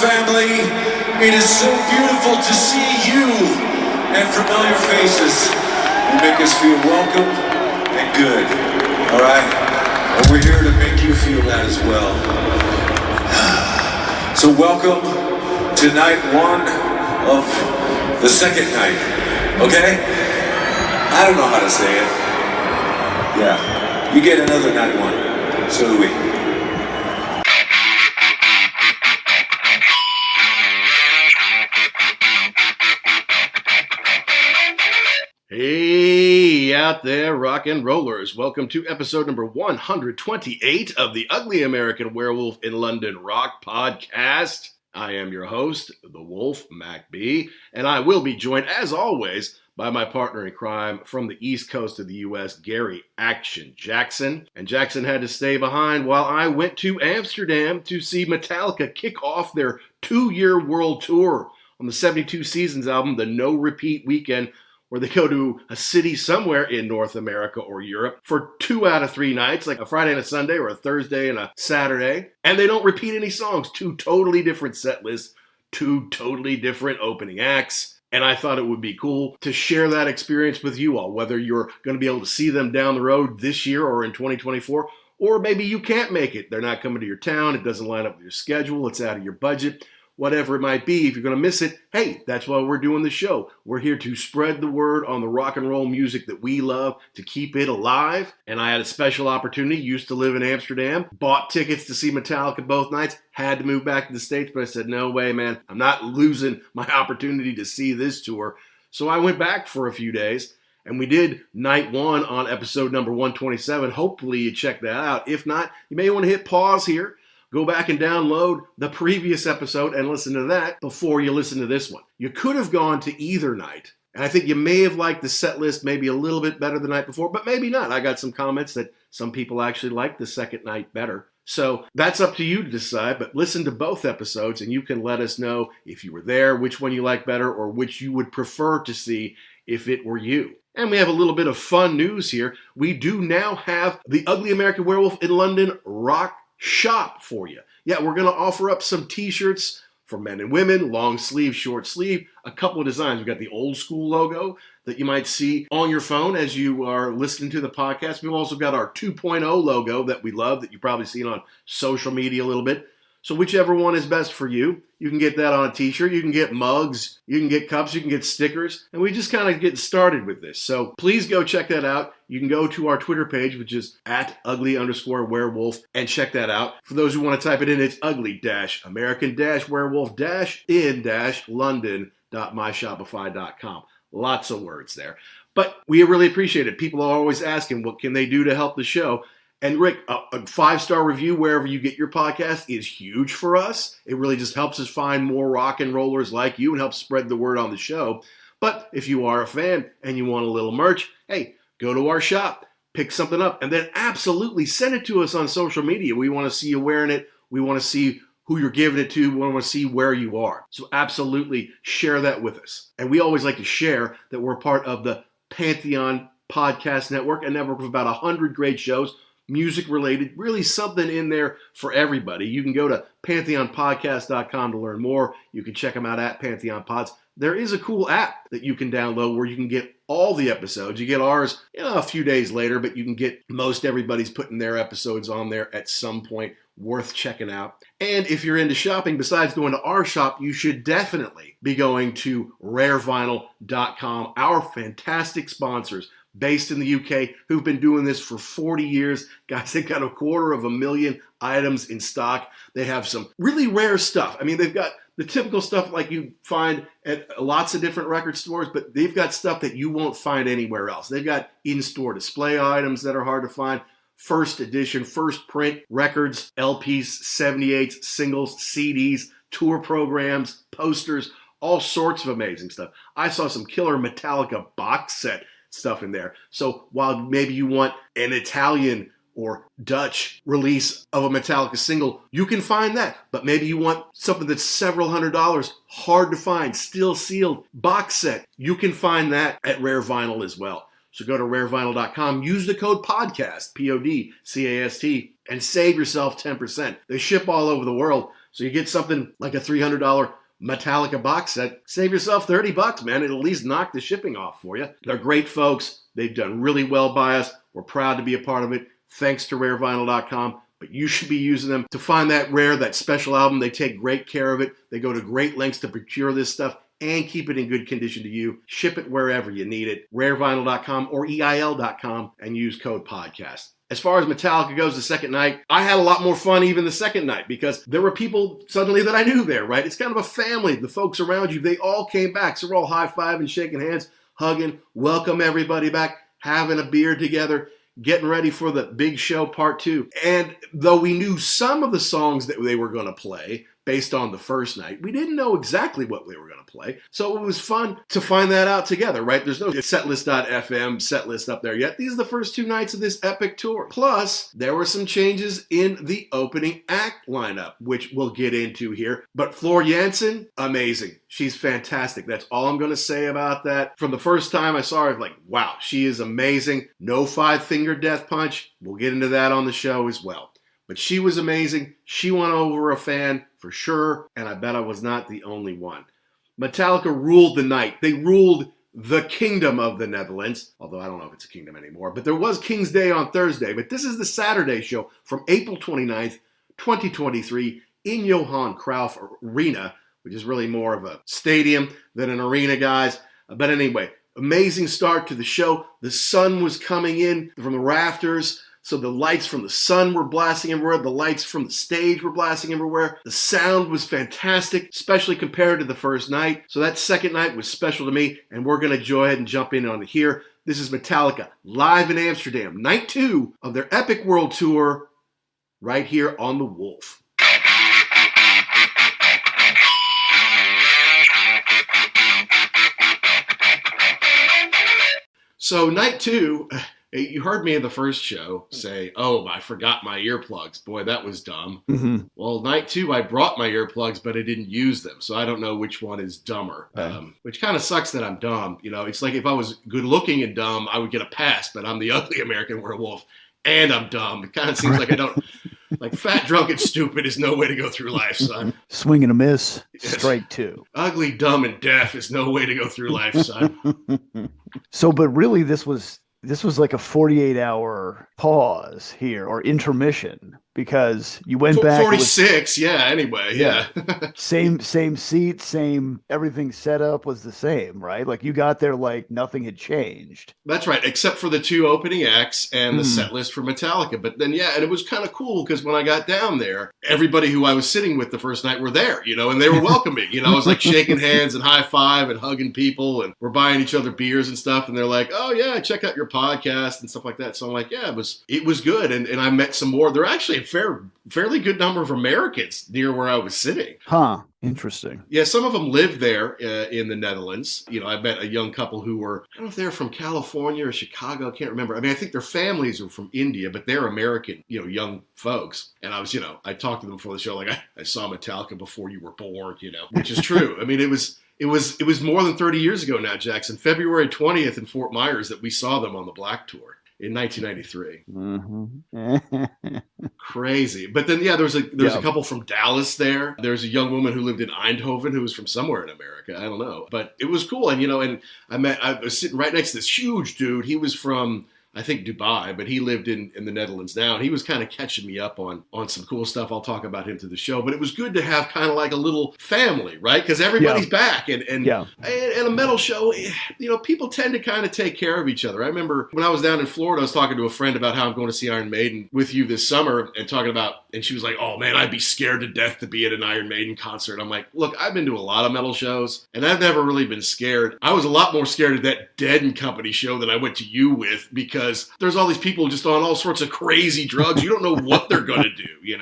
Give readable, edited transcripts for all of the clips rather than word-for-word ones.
family. It is so beautiful to see you and familiar faces. You make us feel welcome and good, all right? And we're here to make you feel that as well. So welcome to night one of the second night, okay? I don't know how to say it. Yeah, you get another night one, so do we. Hey out there, rock and rollers. Welcome to episode number 128 of the Ugly American Werewolf in London Rock Podcast. I am your host, the Wolf, Mac B, and I will be joined, as always, by my partner in crime from the East Coast of the U.S., Gary Action Jackson. And Jackson had to stay behind while I went to Amsterdam to see Metallica kick off their 2-year world tour on the 72 Seasons album, the No Repeat Weekend, where they go to a city somewhere in North America or Europe for 2 out of 3 nights, like a Friday and a Sunday or a Thursday and a Saturday. And they don't repeat any songs. 2 totally different set lists, 2 totally different opening acts. And I thought it would be cool to share that experience with you all, whether you're going to be able to see them down the road this year or in 2024, or maybe you can't make it. They're not coming to your town. It doesn't line up with your schedule. It's out of your budget. Whatever it might be, if you're going to miss it, hey, that's why we're doing the show. We're here to spread the word on the rock and roll music that we love, to keep it alive. And I had a special opportunity, used to live in Amsterdam, bought tickets to see Metallica both nights, had to move back to the States, but I said, no way, man, I'm not losing my opportunity to see this tour. So I went back for a few days, and we did night 1 on episode number 127. Hopefully you check that out. If not, you may want to hit pause here. Go back and download the previous episode and listen to that before you listen to this one. You could have gone to either night, and I think you may have liked the set list maybe a little bit better the night before, but maybe not. I got some comments that some people actually liked the second night better. So that's up to you to decide, but listen to both episodes and you can let us know if you were there, which one you like better, or which you would prefer to see if it were you. And we have a little bit of fun news here. We do now have the Ugly American Werewolf in London Rock Shop for you. Yeah, we're going to offer up some t-shirts for men and women, long sleeve, short sleeve, a couple of designs. We've got the old school logo that you might see on your phone as you are listening to the podcast. We've also got our 2.0 logo that we love that you've probably seen on social media a little bit. So whichever one is best for you, you can get that on a t-shirt, you can get mugs, you can get cups, you can get stickers, and we just kind of get started with this. So please go check that out. You can go to our Twitter page, which is @ugly_werewolf, and check that out. For those who want to type it in, it's ugly-american-werewolf-in-london.myshopify.com. Lots of words there. But we really appreciate it. People are always asking, what can they do to help the show? And Rick, a 5-star review wherever you get your podcast is huge for us. It really just helps us find more rock and rollers like you and helps spread the word on the show. But if you are a fan and you want a little merch, hey, go to our shop, pick something up, and then absolutely send it to us on social media. We want to see you wearing it. We want to see who you're giving it to. We want to see where you are. So absolutely share that with us. And we always like to share that we're part of the Pantheon Podcast Network, a network of about 100 great shows, music related, really something in there for everybody. You can go to pantheonpodcast.com to learn more. You can check them out at Pantheon Pods. There is a cool app that you can download where you can get all the episodes. You get ours a few days later, but you can get most everybody's putting their episodes on there at some point. Worth checking out. And if you're into shopping, besides going to our shop, you should definitely be going to rarevinyl.com, our fantastic sponsors based in the UK who've been doing this for 40 years. Guys, they've got 250,000 items in stock. They have some really rare stuff. I mean, they've got the typical stuff like you find at lots of different record stores, but they've got stuff that you won't find anywhere else. They've got in-store display items that are hard to find, first edition, first print records, LPs, 78s, singles, CDs, tour programs, posters, all sorts of amazing stuff. I saw some killer Metallica box set stuff in there. So while maybe you want an Italian or Dutch release of a Metallica single, you can find that. But maybe you want something that's several $100s, hard to find, still sealed, box set. You can find that at Rare Vinyl as well. So go to rarevinyl.com, use the code PODCAST, PODCAST, and save yourself 10%. They ship all over the world. So you get something like a $300 Metallica box set, save yourself $30, man. It'll at least knock the shipping off for you. They're great folks. They've done really well by us. We're proud to be a part of it. Thanks to rarevinyl.com. But you should be using them to find that rare, that special album. They take great care of it. They go to great lengths to procure this stuff and keep it in good condition to you. Ship it wherever you need it. Rarevinyl.com or EIL.com and use code podcast. As far as Metallica goes, the second night, I had a lot more fun even the second night because there were people suddenly that I knew there, right? It's kind of a family. The folks around you, they all came back. So we're all high-fiving, shaking hands, hugging, welcome everybody back, having a beer together, getting ready for the big show part 2. And though we knew some of the songs that they were going to play based on the first night, we didn't know exactly what they were going to play. So it was fun to find that out together, right? There's no setlist.fm setlist up there yet. These are the first 2 nights of this epic tour. Plus, there were some changes in the opening act lineup, which we'll get into here. But Floor Jansen, amazing. She's fantastic. That's all I'm going to say about that. From the first time I saw her, I was like, wow, she is amazing. No 5-finger death punch. We'll get into that on the show as well. But she was amazing. She won over a fan for sure, and I bet I was not the only one. Metallica ruled the night. They ruled the Kingdom of the Netherlands, although I don't know if it's a kingdom anymore. But there was King's Day on Thursday. But this is the Saturday show from April 29th, 2023 in Johan Cruiyff Arena, which is really more of a stadium than an arena, guys. But anyway, amazing start to the show. The sun was coming in from the rafters. So the lights from the sun were blasting everywhere. The lights from the stage were blasting everywhere. The sound was fantastic, especially compared to the first night. So that second night was special to me, and we're going to go ahead and jump in on it here. This is Metallica live in Amsterdam, night 2 of their epic world tour, right here on The Wolf. So night 2... You heard me in the first show say, oh, I forgot my earplugs. Boy, that was dumb. Mm-hmm. Well, night 2, I brought my earplugs, but I didn't use them. So I don't know which one is dumber, which kind of sucks that I'm dumb. You know, it's like if I was good looking and dumb, I would get a pass, but I'm the ugly American werewolf and I'm dumb. It kind of seems like I don't... Like fat, drunk, and stupid is no way to go through life, son. Swing and a miss, strike 2. Ugly, dumb, and deaf is no way to go through life, son. So, but really this was like a 48-hour pause here, or intermission, because you went back. 46, anyway, yeah. same seat, same, everything set up was the same, right? Like you got there like nothing had changed. That's right, except for the 2 opening acts and the set list for Metallica. But then, and it was kind of cool because when I got down there, everybody who I was sitting with the first night were there, and they were welcoming. I was like shaking hands and high five and hugging people, and we're buying each other beers and stuff. And they're like, oh yeah, check out your podcast and stuff like that. So I'm like, yeah, it was good. And I met some more. There are actually a fairly good number of Americans near where I was sitting. Huh. Interesting. Yeah, some of them live there in the Netherlands. I met a young couple who were, I don't know if they're from California or Chicago, I can't remember. I mean, I think their families are from India, but they're American, young folks. And I was, I talked to them before the show, like, I saw Metallica before you were born, which is true. I mean, it was more than 30 years ago now, Jackson. February 20th in Fort Myers that we saw them on the Black Tour. In 1993. Mm-hmm. Crazy. But then, there was a couple from Dallas there. There's a young woman who lived in Eindhoven who was from somewhere in America. I don't know. But it was cool. And, and I was sitting right next to this huge dude. He was from, I think, Dubai, but he lived in the Netherlands now. And he was kind of catching me up on some cool stuff. I'll talk about him to the show. But it was good to have kind of like a little family, right? Because everybody's back. And a metal show, people tend to kind of take care of each other. I remember when I was down in Florida, I was talking to a friend about how I'm going to see Iron Maiden with you this summer and she was like, oh man, I'd be scared to death to be at an Iron Maiden concert. I'm like, look, I've been to a lot of metal shows and I've never really been scared. I was a lot more scared of that Dead and Company show that I went to you with because there's all these people just on all sorts of crazy drugs. You don't know what they're going to do,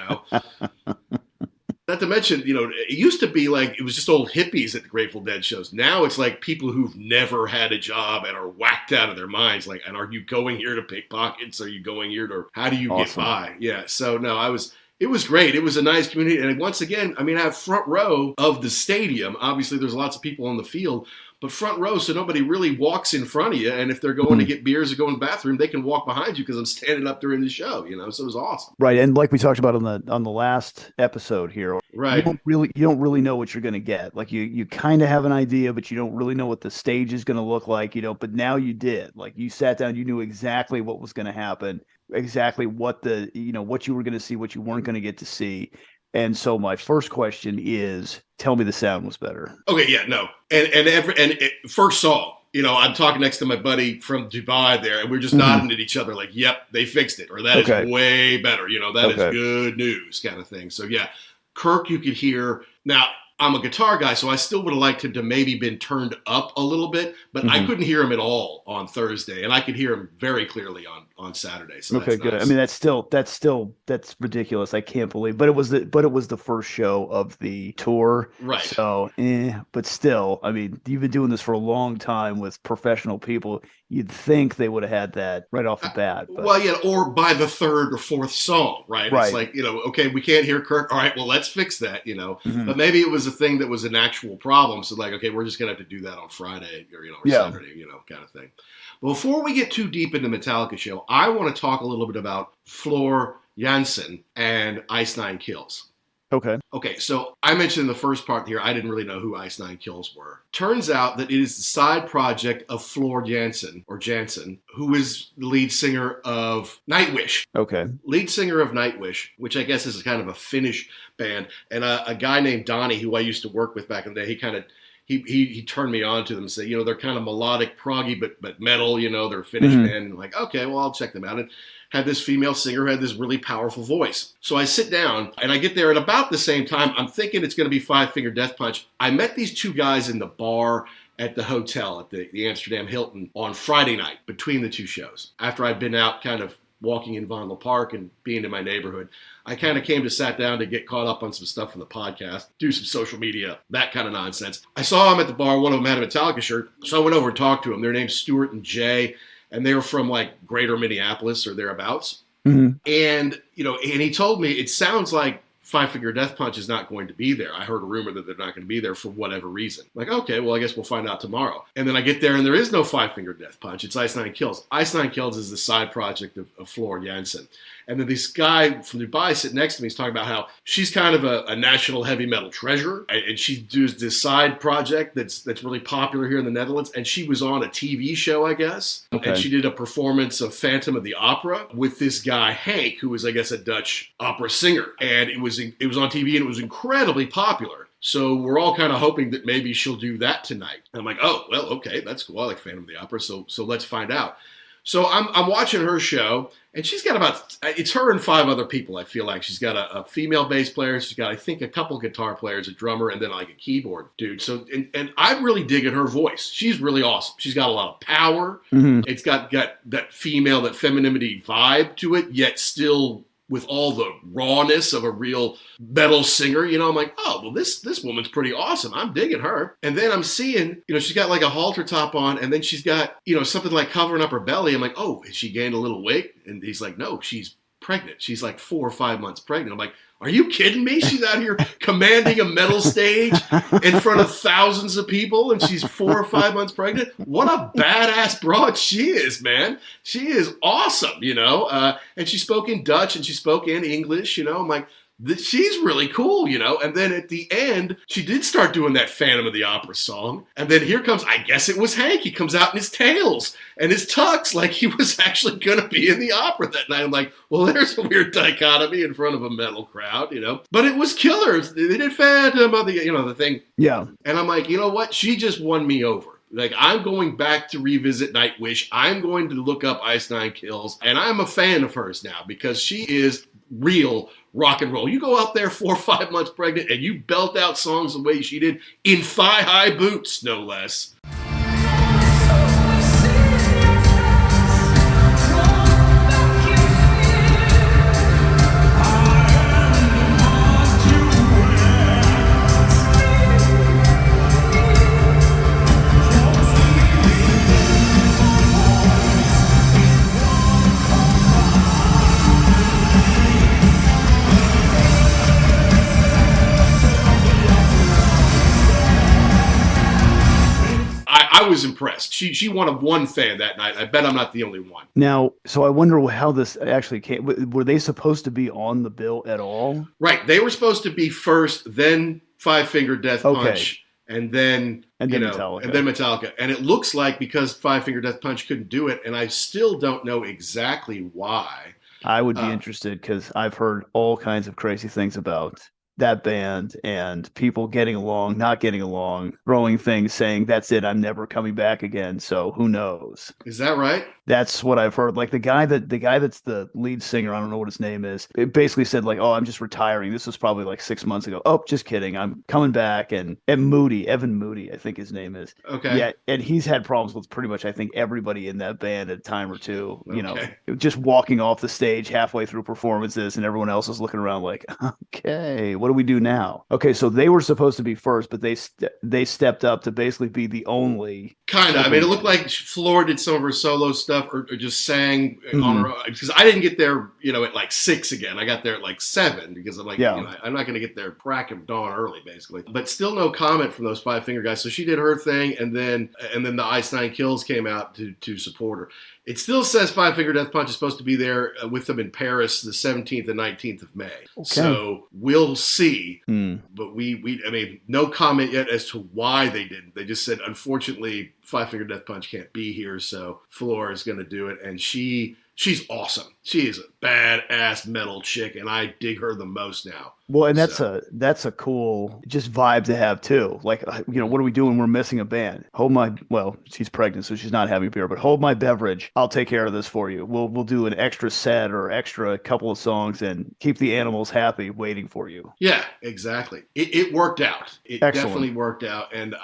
Not to mention, it used to be like it was just old hippies at the Grateful Dead shows. Now it's like people who've never had a job and are whacked out of their minds. Like, and are you going here to pick pockets? Are you going here to, how do you get by? Yeah. So no, It was great. It was a nice community. And once again, I mean, I have front row of the stadium. Obviously, there's lots of people on the field, but front row, so nobody really walks in front of you. And if they're going to get beers or go in the bathroom, they can walk behind you because I'm standing up during the show, you know, so it was awesome. Right. And like we talked about on the last episode here, right. You don't really know what you're going to get. Like you kind of have an idea, but you don't really know what the stage is going to look like, you know, but now you did. Like you sat down, you knew exactly what was going to happen, exactly what what you were going to see, what you weren't going to get to see. And so my first question is, tell me the sound was better. Okay, yeah, no. And first song, you know, I'm talking next to my buddy from Dubai there, and we're just nodding at each other like, yep, they fixed it, or that is way better. You know, that is good news kind of thing. So, yeah, Kirk, you could hear. Now, I'm a guitar guy, so I still would have liked him to maybe been turned up a little bit, but I couldn't hear him at all on Thursday, and I could hear him very clearly on Saturday. So okay, good. Nice. I mean, that's ridiculous. I can't believe, but it was the first show of the tour, right? So, but still, I mean, you've been doing this for a long time with professional people. You'd think they would have had that right off the bat. But. Well, yeah, or by the third or fourth song, right? It's like, you know, okay, we can't hear Kirk. All right, well, let's fix that, you know. But maybe it was a thing that was an actual problem. So, like, okay, we're just going to have to do that on Friday or, or Saturday, you know, kind of thing. But before we get too deep into Metallica show, I want to talk a little bit about Floor Jansen and Ice Nine Kills. Okay, so I mentioned in the first part here, I didn't really know who Ice Nine Kills were. Turns out that it is the side project of Floor Jansen, who is the lead singer of Nightwish. Okay. Lead singer of Nightwish, which I guess is kind of a Finnish band. And a guy named Donnie, who I used to work with back in the day, he turned me on to them and said, you know, they're kind of melodic, proggy, but metal, you know, they're a Finnish band. And I'm like, okay, well, I'll check them out. And had this female singer who had this really powerful voice. So I sit down and I get there at about the same time. I'm thinking it's going to be Five Finger Death Punch. I met these two guys in the bar at the hotel at the Amsterdam Hilton on Friday night between the two shows. After I'd been out kind of walking in Vondel Park and being in my neighborhood, I kind of sat down to get caught up on some stuff for the podcast, do some social media, that kind of nonsense. I saw them at the bar. One of them had a Metallica shirt. So I went over and talked to them. Their name's Stuart and Jay. And they were from like greater Minneapolis or thereabouts. And, you know, and he told me it sounds like Five Finger Death Punch is not going to be there. I heard a rumor that they're not going to be there for whatever reason. I'm like, okay, well, I guess we'll find out tomorrow. And then I get there and there is no Five Finger Death Punch. It's Ice Nine Kills. Ice Nine Kills is the side project of Floor Jansen. And then this guy from Dubai sitting next to me is talking about how she's kind of a national heavy metal treasure. And she does this side project that's really popular here in the Netherlands. And she was on a TV show, I guess. Okay. And she did a performance of Phantom of the Opera with this guy, Hank, who was, I guess, a Dutch opera singer. And it was on TV and it was incredibly popular. So we're all kind of hoping that maybe she'll do that tonight. And I'm like, oh, well, okay, that's cool. I like Phantom of the Opera. So let's find out. So I'm watching her show, and she's got it's her and 5 other people, I feel like. She's got a female bass player. She's got, I think, a couple guitar players, a drummer, and then like a keyboard dude. So, and I really dig at her voice. She's really awesome. She's got a lot of power. It's got that female, that femininity vibe to it, yet still with all the rawness of a real metal singer, you know. I'm like, oh, well, this woman's pretty awesome. I'm digging her. And then I'm seeing, you know, she's got like a halter top on, and then she's got, you know, something like covering up her belly. I'm like, oh, has she gained a little weight? And he's like, no, she's pregnant. She's like 4 or 5 months pregnant. I'm like, are you kidding me? She's out here commanding a metal stage in front of thousands of people, and she's 4 or 5 months pregnant? What a badass broad she is, man. She is awesome, you know. And she spoke in Dutch, and she spoke in English, you know. I'm like, she's really cool, you know. And then at the end, she did start doing that Phantom of the Opera song. And then here comes, I guess it was Hank. He comes out in his tails and his tux like he was actually going to be in the opera that night. I'm like, well, there's a weird dichotomy in front of a metal crowd, you know. But it was killer. They did Phantom of the, you know, the thing. Yeah. And I'm like, you know what? She just won me over. Like, I'm going back to revisit Nightwish. I'm going to look up Ice Nine Kills. And I'm a fan of hers now because she is real rock and roll. You go out there 4 or 5 months pregnant and you belt out songs the way she did in thigh-high boots, no less. was impressed. She won a one fan that night. I bet I'm not the only one. Now, so I wonder how this actually came. Were they supposed to be on the bill at all? Right. They were supposed to be first, then Five Finger Death Punch, and then Metallica. And then Metallica. And it looks like because Five Finger Death Punch couldn't do it, and I still don't know exactly why. I would be interested because I've heard all kinds of crazy things about that band and people getting along, not getting along, throwing things, saying, that's it, I'm never coming back again. So who knows? Is that right? That's what I've heard. Like the guy that's the lead singer, I don't know what his name is, it basically said like, oh, I'm just retiring. This was probably like 6 months ago. Oh, just kidding. I'm coming back. And Evan Moody, I think his name is. Okay. Yeah. And he's had problems with pretty much, I think, everybody in that band at a time or two, just walking off the stage halfway through performances and everyone else is looking around like, okay, what do we do now? Okay. So they were supposed to be first, but they stepped up to basically be the only. Kind of. I mean, it looked like Floor did some of her solo stuff or just sang on her own. Because I didn't get there, at like 6 again. I got there at like 7 because I'm like, I'm not going to get there crack of dawn early, basically. But still no comment from those Five Finger guys. So she did her thing, and then the Ice Nine Kills came out to support her. It still says Five Finger Death Punch is supposed to be there with them in Paris the 17th and 19th of May. Okay. So we'll see. But I mean, no comment yet as to why they didn't. They just said, unfortunately, Five Finger Death Punch can't be here, so Floor is going to do it. And she's awesome. She is a badass metal chick, and I dig her the most now. Well, and that's a cool just vibe to have too. Like, what are we doing? We're missing a band. She's pregnant, so she's not having beer, but hold my beverage. I'll take care of this for you. We'll do an extra set or extra couple of songs and keep the animals happy waiting for you. Yeah, exactly. It worked out. It Excellent. Definitely worked out. And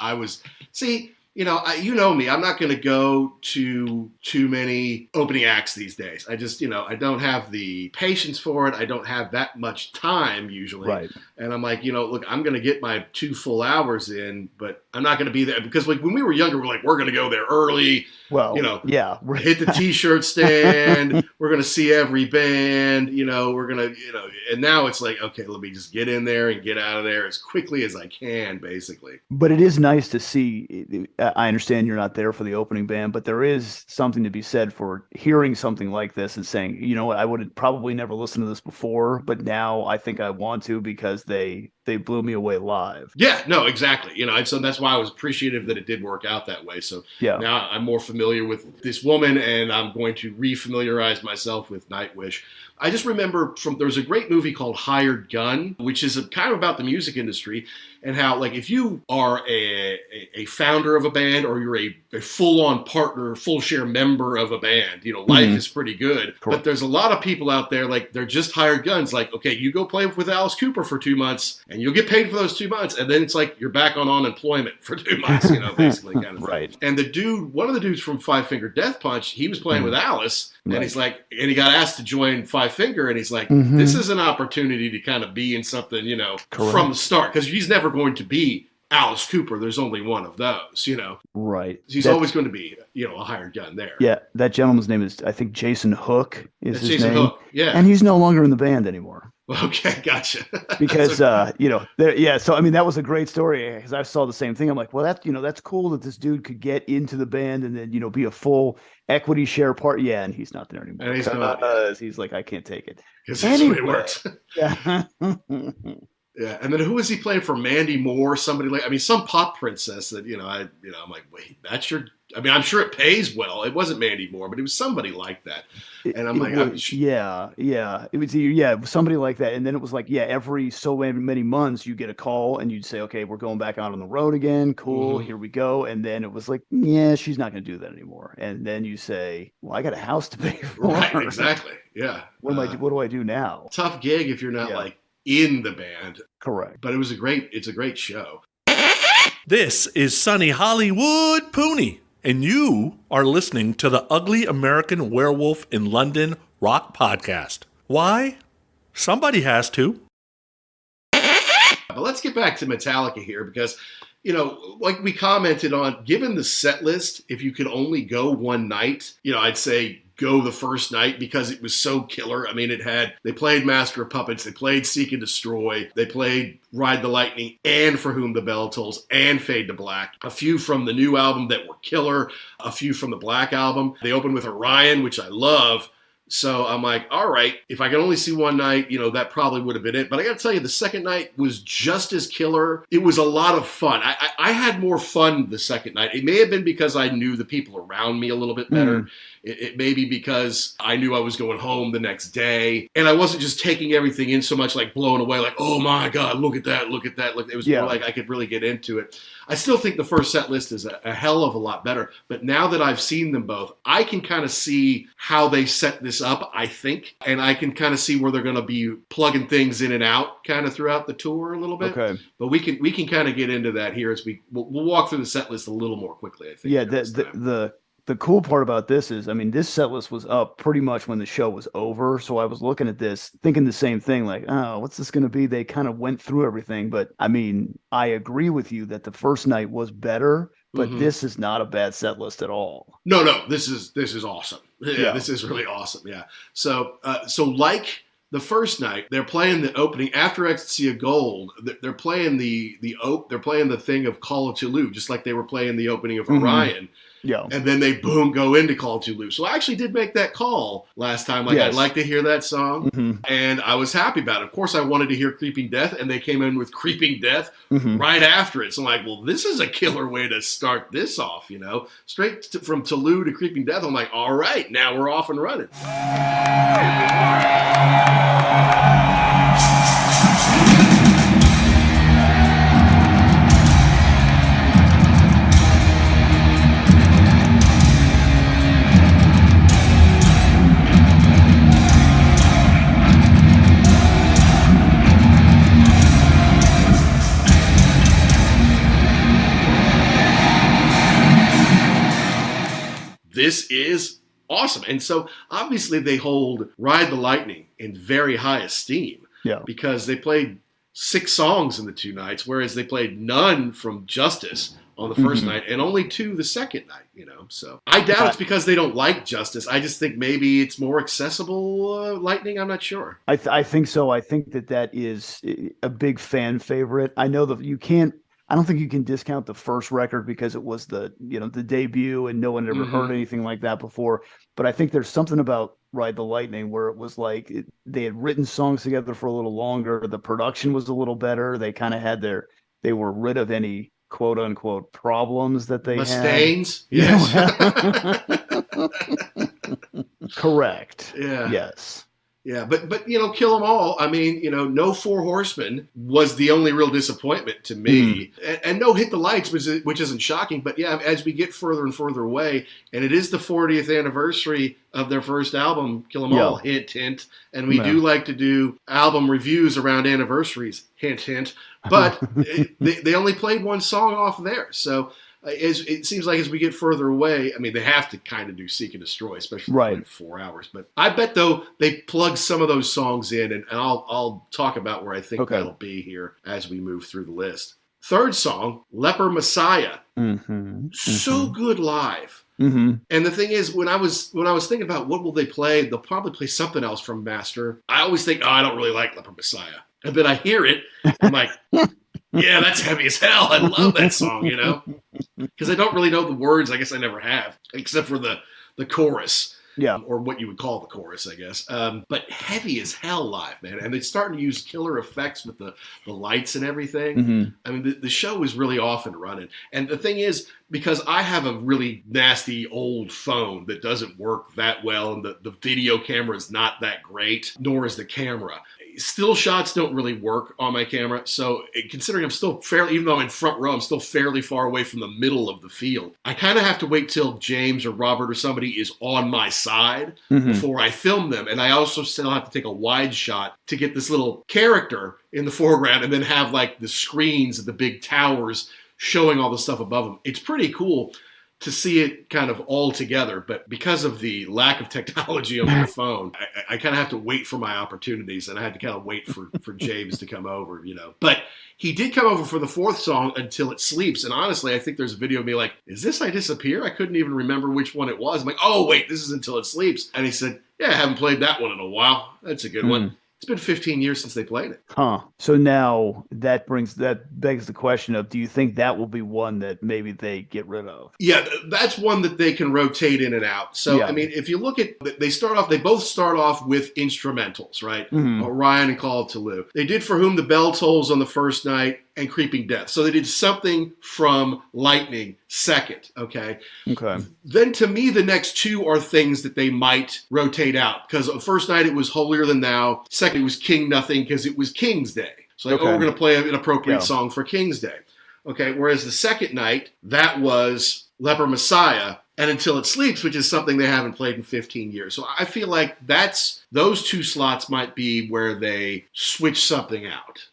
you know me, I'm not going to go to too many opening acts these days. I just, I don't have the patience for it. I don't have that much time usually. Right. And I'm like, look, I'm going to get my 2 full hours in, but I'm not going to be there because like when we were younger, we're like, we're going to go there early. Well, yeah, hit the t-shirt stand. We're going to see every band, we're going to, and now it's like, okay, let me just get in there and get out of there as quickly as I can, basically. But it is nice to see. I understand you're not there for the opening band, but there is something to be said for hearing something like this and saying, you know what, I would have probably never listened to this before, but now I think I want to because they blew me away live. Yeah, no, exactly. So that's why I was appreciative that it did work out that way. So now I'm more familiar with this woman, and I'm going to refamiliarize myself with Nightwish. I just remember there was a great movie called Hired Gun, which is kind of about the music industry and how, like, if you are a founder of a band or you're a full-on partner, full-share member of a band, life is pretty good. Correct. But there's a lot of people out there, like, they're just hired guns. Like, okay, you go play with Alice Cooper for 2 months, and you'll get paid for those 2 months, and then it's like you're back on unemployment for 2 months, basically kind of right. thing. And one of the dudes from Five Finger Death Punch, he was playing with Alice, and he's like, and he got asked to join Five Finger, and he's like, this is an opportunity to kind of be in something, from the start, because he's never going to be Alice Cooper. There's only one of those, Right. He's always going to be, a hired gun there. Yeah, that gentleman's name is, I think, Jason Hook is his Jason name. Hook, yeah. And he's no longer in the band anymore. Okay, gotcha. Because, so I mean, that was a great story because I saw the same thing. I'm like, well, that's cool that this dude could get into the band and then, be a full equity share part. Yeah, and he's not there anymore. And he's not. He's like, I can't take it. Because that's the way it works. Yeah. Yeah, and then who was he playing for? Mandy Moore, somebody some pop princess that I'm like, wait, that's your. I mean, I'm sure it pays well. It wasn't Mandy Moore, but it was somebody like that. And I'm like, it was somebody like that. And then it was like, every so many months you get a call and you'd say, okay, we're going back out on the road again. Cool, here we go. And then it was like, she's not going to do that anymore. And then you say, well, I got a house to pay for. Right, exactly. Yeah. What do I do now? Tough gig if you're not like in the band. Correct. But it's a great show. This is Sunny Hollywood Pooney, and you are listening to the Ugly American Werewolf in London Rock Podcast. Why? Somebody has to. But let's get back to Metallica here because, like we commented on, given the set list, if you could only go one night, I'd say go the first night because it was so killer. I mean, they played Master of Puppets, they played Seek and Destroy, they played Ride the Lightning and For Whom the Bell Tolls and Fade to Black. A few from the new album that were killer, a few from the Black album. They opened with Orion, which I love. So I'm like, all right, if I could only see one night, that probably would have been it. But I got to tell you, the second night was just as killer. It was a lot of fun. I had more fun the second night. It may have been because I knew the people around me a little bit better. It may be because I knew I was going home the next day. And I wasn't just taking everything in so much, like blown away, like, oh my God, look at that, look at that. It was more like I could really get into it. I still think the first set list is a hell of a lot better. But now that I've seen them both, I can kind of see how they set this up, I think. And I can kind of see where they're going to be plugging things in and out kind of throughout the tour a little bit. Okay. But we can kind of get into that here as we'll walk through the set list a little more quickly, I think. Yeah, the cool part about this is, I mean, this set list was up pretty much when the show was over. So I was looking at this, thinking the same thing, like, oh, what's this going to be? They kind of went through everything. But I mean, I agree with you that the first night was better, but this is not a bad set list at all. No, this is awesome. Yeah, this is really awesome. Yeah. So like the first night, they're playing the opening after Ecstasy of Gold. They're playing they're playing the thing of Call of Toulouse, just like they were playing the opening of Orion. Yeah. And then they go into Call of Toulouse. So I actually did make that call last time. Like, I'd like to hear that song. And I was happy about it. Of course, I wanted to hear Creeping Death, and they came in with Creeping Death right after it. So I'm like, well, this is a killer way to start this off, Straight from Toulouse to Creeping Death. I'm like, all right, now we're off and running. This is awesome. And so obviously they hold Ride the Lightning in very high esteem because they played 6 songs in the 2 nights, whereas they played none from Justice on the first night and only 2 the second night, So I doubt it's because they don't like Justice. I just think maybe it's more accessible Lightning. I'm not sure. I think so. I think that is a big fan favorite. I know that I don't think you can discount the first record because it was the debut and no one had ever heard anything like that before. But I think there's something about Ride the Lightning where it was like they had written songs together for a little longer. The production was a little better. They kind of had they were rid of any quote unquote problems that they Mustangs. had. Yes. Correct. Yeah. Yes. Yeah, but Kill 'Em All, I mean, no Four Horsemen was the only real disappointment to me. And no Hit the Lights, which isn't shocking. But yeah, as we get further and further away, and it is the 40th anniversary of their first album, Kill 'Em All, hint, hint. And we do like to do album reviews around anniversaries, hint, hint. But they only played one song off there. So it seems like as we get further away, I mean, they have to kind of do Seek and Destroy, especially in 4 hours. But I bet, though, they plug some of those songs in, and I'll talk about where I think that'll be here as we move through the list. Third song, Leper Messiah. So good live. And the thing is, when I was thinking about what will they play, they'll probably play something else from Master. I always think, I don't really like Leper Messiah. And then I hear it, I'm like... Yeah, that's heavy as hell. I love that song, because I don't really know the words. I guess I never have, except for the chorus. Yeah. Or what you would call the chorus, I guess. But heavy as hell live, man. And they're starting to use killer effects with the lights and everything. I mean, the show is really off and running. And the thing is, because I have a really nasty old phone that doesn't work that well, and the video camera is not that great, nor is the camera. Still shots don't really work on my camera, so considering I'm still fairly, even though I'm in front row, I'm still fairly far away from the middle of the field. I kind of have to wait till James or Robert or somebody is on my side before I film them, and I also still have to take a wide shot to get this little character in the foreground and then have like the screens of the big towers showing all the stuff above them. It's pretty cool. to see it kind of all together. But because of the lack of technology on my phone, I kind of have to wait for my opportunities, and I had to kind of wait for James to come over, But he did come over for the fourth song, Until It Sleeps. And honestly, I think there's a video of me like, is this I Disappear? I couldn't even remember which one it was. I'm like, oh, wait, this is Until It Sleeps. And he said, yeah, I haven't played that one in a while. That's a good one. It's been 15 years since they played it. Huh. So now that begs the question of, do you think that will be one that maybe they get rid of? Yeah, that's one that they can rotate in and out. So, Yeah. I mean, if you look at, they both start off with instrumentals, right? Orion and Call to Lou. They did For Whom the Bell Tolls on the first night and Creeping Death. So they did something from Lightning second, okay? Okay. Then to me, the next two are things that they might rotate out. Because the first night it was Holier Than Thou. Second, it was King Nothing because it was King's Day. So like, we're going to play an appropriate song for King's Day. Okay, whereas the second night, that was Leper Messiah and Until It Sleeps, which is something they haven't played in 15 years. So I feel like those two slots might be where they switch something out.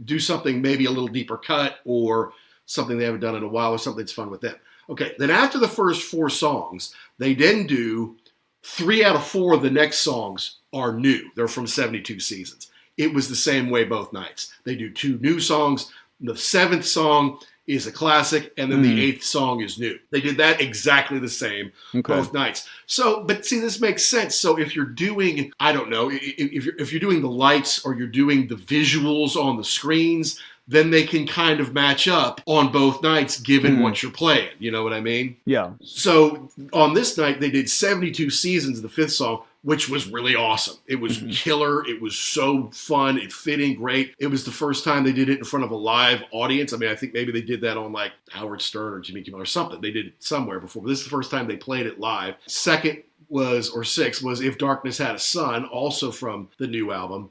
Do something maybe a little deeper cut or something they haven't done in a while or something that's fun with them. Okay, then after the first four songs, they then do 3 out of 4 of the next songs are new. They're from 72 seasons. It was the same way both nights. They do 2 new songs. The 7th song is a classic, and then the 8th song is new. They did that exactly the same both nights. So, but see, this makes sense. So if you're doing, I don't know, if you're doing the lights or you're doing the visuals on the screens, then they can kind of match up on both nights given what you're playing. You know what I mean? Yeah. So on this night, they did 72 seasons of the 5th song, which was really awesome. It was killer. It was so fun. It fit in great. It was the first time they did it in front of a live audience. I mean, I think maybe they did that on like Howard Stern or Jimmy Kimmel or something. They did it somewhere before, but this is the first time they played it live. Second was, or 6th was If Darkness Had a Son, also from the new album.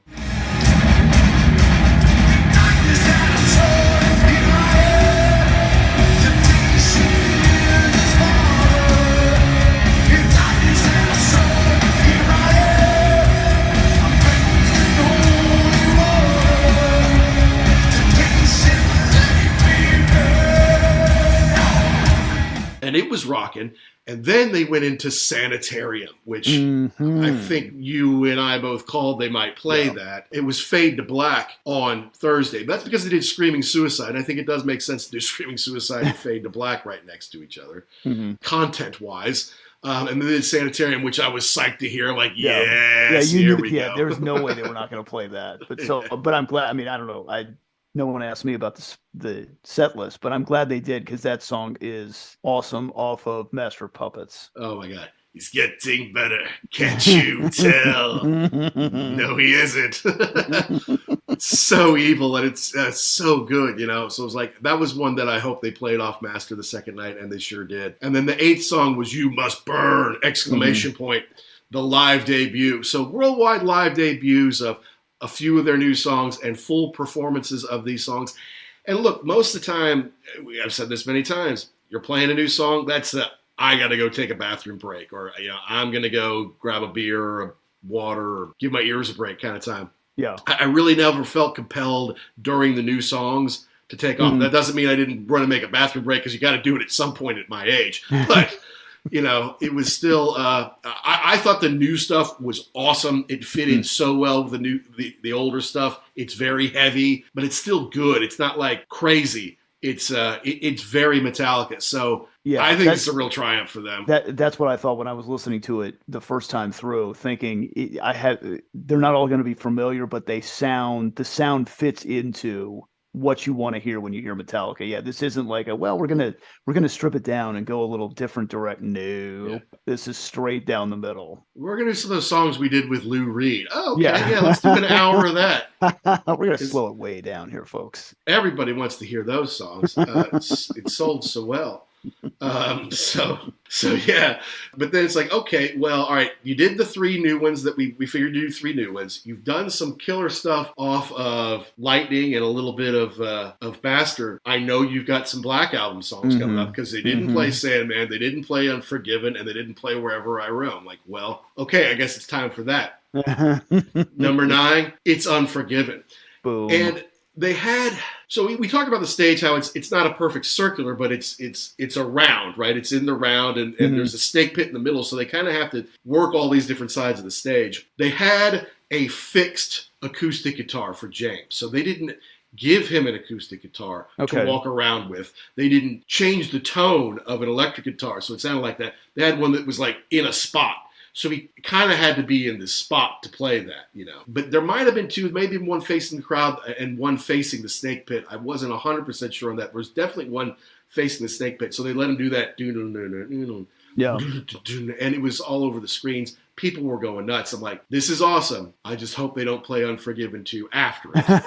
And it was rocking. And then they went into Sanitarium, which I think you and I both called they might play that. It was Fade to Black on Thursday. But that's because they did Screaming Suicide. And I think it does make sense to do Screaming Suicide and Fade to Black right next to each other, content-wise. And then they did Sanitarium, which I was psyched to hear. Like, yes, here we go. There was no way they were not going to play that. But I'm glad. I mean, I don't know. No one asked me about the set list, but I'm glad they did because that song is awesome off of Master of Puppets. Oh my God. He's getting better. Can't you tell? No, he isn't. It's so evil and it's so good, So it was like, that was one that I hope they played off Master the second night, and they sure did. And then the 8th song was You Must Burn! ! The live debut. So worldwide live debuts of a few of their new songs and full performances of these songs. And look, most of the time, I've said this many times, you're playing a new song, that's I got to go take a bathroom break, or I'm going to go grab a beer or a water or give my ears a break kind of time. Yeah. I really never felt compelled during the new songs to take off. That doesn't mean I didn't run and make a bathroom break, because you got to do it at some point at my age. But it was still, I thought the new stuff was awesome. It fit in so well with the older stuff. It's very heavy, but it's still good. It's not like crazy. It's very Metallica. So I think it's a real triumph for them. That's what I thought when I was listening to it the first time through, thinking they're not all going to be familiar, but the sound fits into what you want to hear when you hear Metallica. Yeah, this isn't like we're gonna strip it down and go a little different direct. No, this is straight down the middle. We're gonna do some of those songs we did with Lou Reed. Oh, okay, yeah, let's do an hour of that. We're gonna slow it way down here, folks. Everybody wants to hear those songs. It sold so well. So yeah, but then it's like, okay, well, all right, you did the 3 new ones that we figured you'd do 3 new ones. You've done some killer stuff off of Lightning and a little bit of Master. I know you've got some Black Album songs coming up, because they didn't play Sandman, they didn't play Unforgiven, and they didn't play Wherever I Roam. Like, well, okay, I guess it's time for that. Number 9, it's Unforgiven. Boom. And They had, so we talked about the stage, how it's not a perfect circular, but it's a round, right? It's in the round, and there's a snake pit in the middle, so they kind of have to work all these different sides of the stage. They had a fixed acoustic guitar for James, so they didn't give him an acoustic guitar to walk around with. They didn't change the tone of an electric guitar, so it sounded like that. They had one that was like in a spot. So he kind of had to be in this spot to play that, you know. But there might have been two, maybe one facing the crowd and one facing the snake pit. I wasn't 100% sure on that. There was definitely one facing the snake pit. So they let him do that. Yeah. And it was all over the screens. People were going nuts. I'm like, this is awesome. I just hope they don't play Unforgiven 2 after it.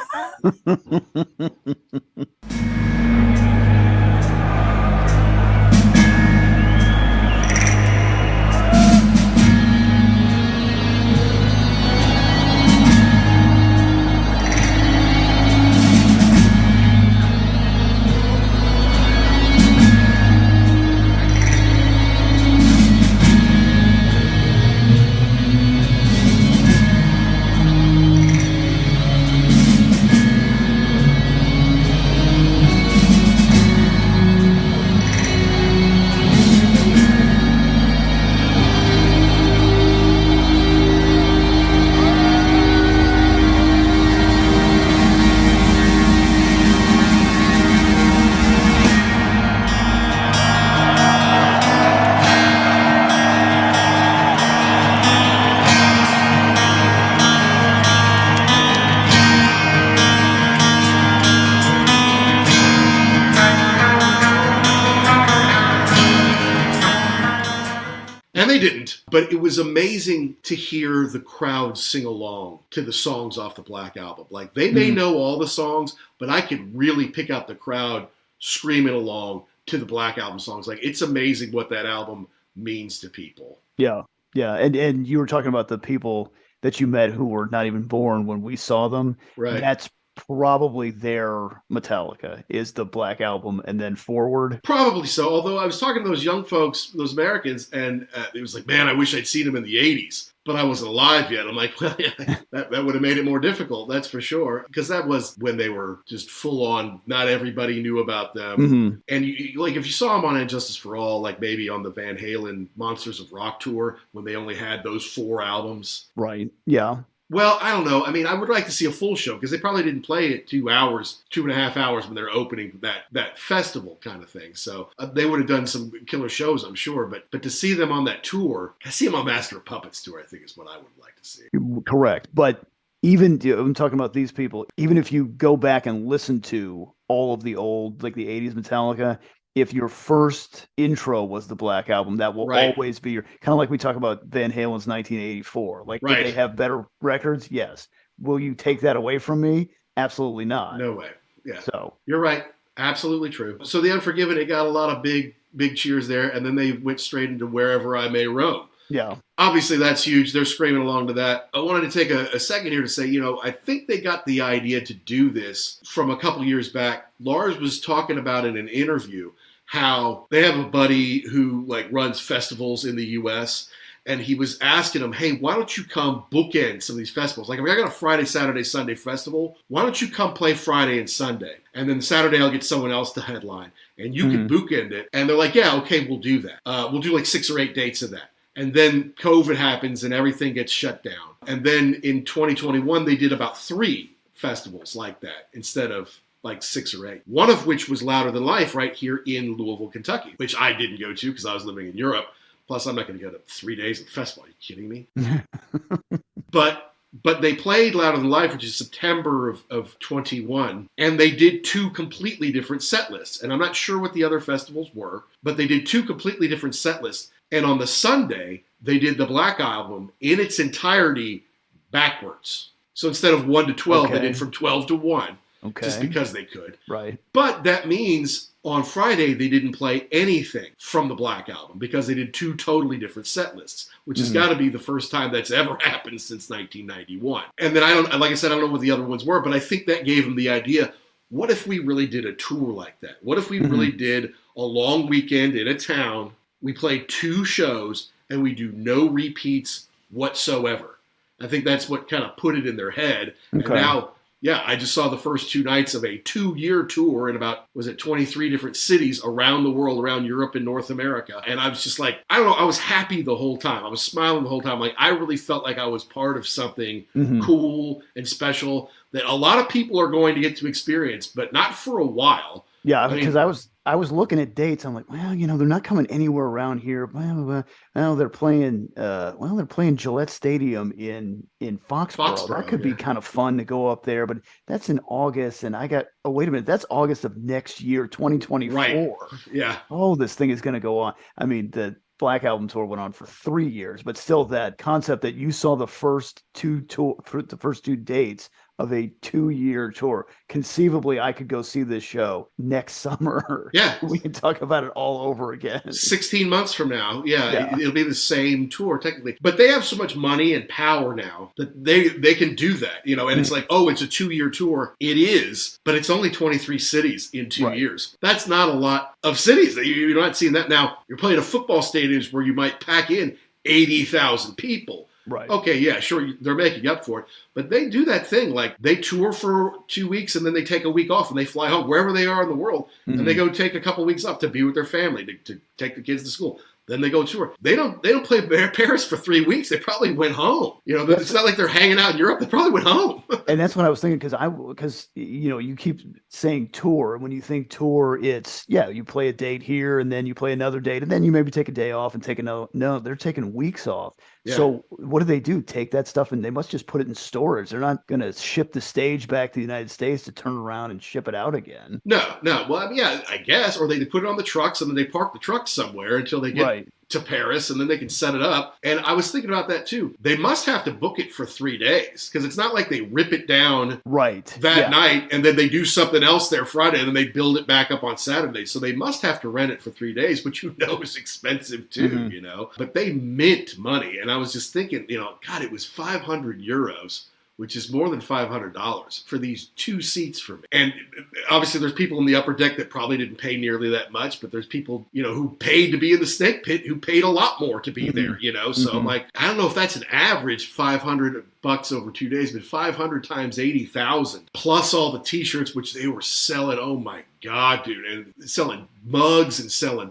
And they didn't, but it was amazing to hear the crowd sing along to the songs off the Black Album. Like, they may know all the songs, but I could really pick out the crowd screaming along to the Black Album songs. Like, it's amazing what that album means to people. Yeah, yeah. And you were talking about the people that you met who were not even born when we saw them. Right. That's probably their Metallica, is the Black Album and then forward. Probably so. Although I was talking to those young folks, those Americans, and it was like, man, I wish I'd seen them in the 80s, but I wasn't alive yet. I'm like, well, yeah, that would have made it more difficult, that's for sure. Because that was when they were just full on, not everybody knew about them. Mm-hmm. And like, if you saw them on Injustice for All, like maybe on the Van Halen Monsters of Rock tour, when they only had those 4 albums. Right. Yeah. Well, I don't know. I mean, I would like to see a full show because they probably didn't play it 2 hours, 2.5 hours when they're opening that festival kind of thing. So they would have done some killer shows, I'm sure. But to see them on that tour, I see them on Master of Puppets tour, I think is what I would like to see. Correct. But even, I'm talking about these people, even if you go back and listen to all of the old, like the 80s Metallica, if your first intro was the Black Album, that will always be your, kind of like we talk about Van Halen's 1984. Like, did they have better records? Yes. Will you take that away from me? Absolutely not. No way. Yeah. So you're right. Absolutely true. So the Unforgiven, it got a lot of big cheers there, and then they went straight into Wherever I May Roam. Yeah. Obviously, that's huge. They're screaming along to that. I wanted to take a second here to say, I think they got the idea to do this from a couple years back. Lars was talking about in an interview how they have a buddy who runs festivals in the U.S., and he was asking him, hey, why don't you come bookend some of these festivals? Like, if I got a Friday, Saturday, Sunday festival, why don't you come play Friday and Sunday? And then Saturday I'll get someone else to headline, and you can bookend it. And they're like, yeah, okay, we'll do that. We'll do 6 or 8 dates of that. And then COVID happens and everything gets shut down. And then in 2021, they did about 3 festivals like that instead of 6 or 8. One of which was Louder Than Life right here in Louisville, Kentucky, which I didn't go to because I was living in Europe. Plus, I'm not going to go to 3 days of the festival. Are you kidding me? But they played Louder Than Life, which is September of 21, and they did 2 completely different set lists. And I'm not sure what the other festivals were, but they did 2 completely different set lists. And on the Sunday, they did the Black Album in its entirety backwards. So instead of 1 to 12, they did from 12 to 1. Okay. Just because they could. Right. But that means on Friday they didn't play anything from the Black Album because they did 2 totally different set lists, which has got to be the first time that's ever happened since 1991. And then I don't know what the other ones were, but I think that gave them the idea, what if we really did a tour like that? What if we really did a long weekend in a town, we play 2 shows, and we do no repeats whatsoever? I think that's what kind of put it in their head. Okay. And now Yeah, I just saw the first 2 nights of a 2-year tour in about, 23 different cities around the world, around Europe and North America. And I was just like, I don't know, I was happy the whole time. I was smiling the whole time. Like, I really felt like I was part of something cool and special that a lot of people are going to get to experience, but not for a while. Yeah, because I was looking at dates. I'm like, well, they're not coming anywhere around here. Well, they're playing Gillette Stadium in Foxborough. That could be kind of fun to go up there, but that's in August, and oh, wait a minute, that's August of next year, 2024. Right. Yeah. Oh, this thing is going to go on. I mean, the Black Album tour went on for 3 years, but still, that concept that you saw the first two dates of a 2-year tour. Conceivably, I could go see this show next summer. Yeah. We can talk about it all over again. 16 months from now. Yeah. It'll be the same tour technically. But they have so much money and power now that they can do that, and it's like, oh, it's a 2-year tour. It is, but it's only 23 cities in 2 years. That's not a lot of cities. You're not seeing that now. You're playing a football stadiums where you might pack in 80,000 people. Right. Okay, yeah, sure, they're making up for it. But they do that thing, like they tour for 2 weeks and then they take a week off and they fly home wherever they are in the world. And they go take a couple weeks off to be with their family, to take the kids to school. Then they go tour. They don't play Paris for 3 weeks. They probably went home. It's not like they're hanging out in Europe. They probably went home. And that's what I was thinking, because you keep saying tour. And when you think tour, it's you play a date here and then you play another date and then you maybe take a day off and take another. No, they're taking weeks off. Yeah. So what do? Take that stuff and they must just put it in storage. They're not going to ship the stage back to the United States to turn around and ship it out again. No. Well, I mean, yeah, I guess, or they put it on the trucks and then they park the trucks somewhere until they get to Paris and then they can set it up. And I was thinking about that too. They must have to book it for 3 days because it's not like they rip it down that night and then they do something else there Friday and then they build it back up on Saturday. So they must have to rent it for 3 days, which is expensive too, But they mint money. And I was just thinking, God, it was 500 euros. Which is more than $500 for these 2 seats for me. And obviously there's people in the upper deck that probably didn't pay nearly that much, but there's people, who paid to be in the snake pit who paid a lot more to be there, So I'm like, I don't know if that's an average $500 over 2 days, but 500 times 80,000 plus all the t-shirts, which they were selling. Oh my God, dude. And selling mugs and selling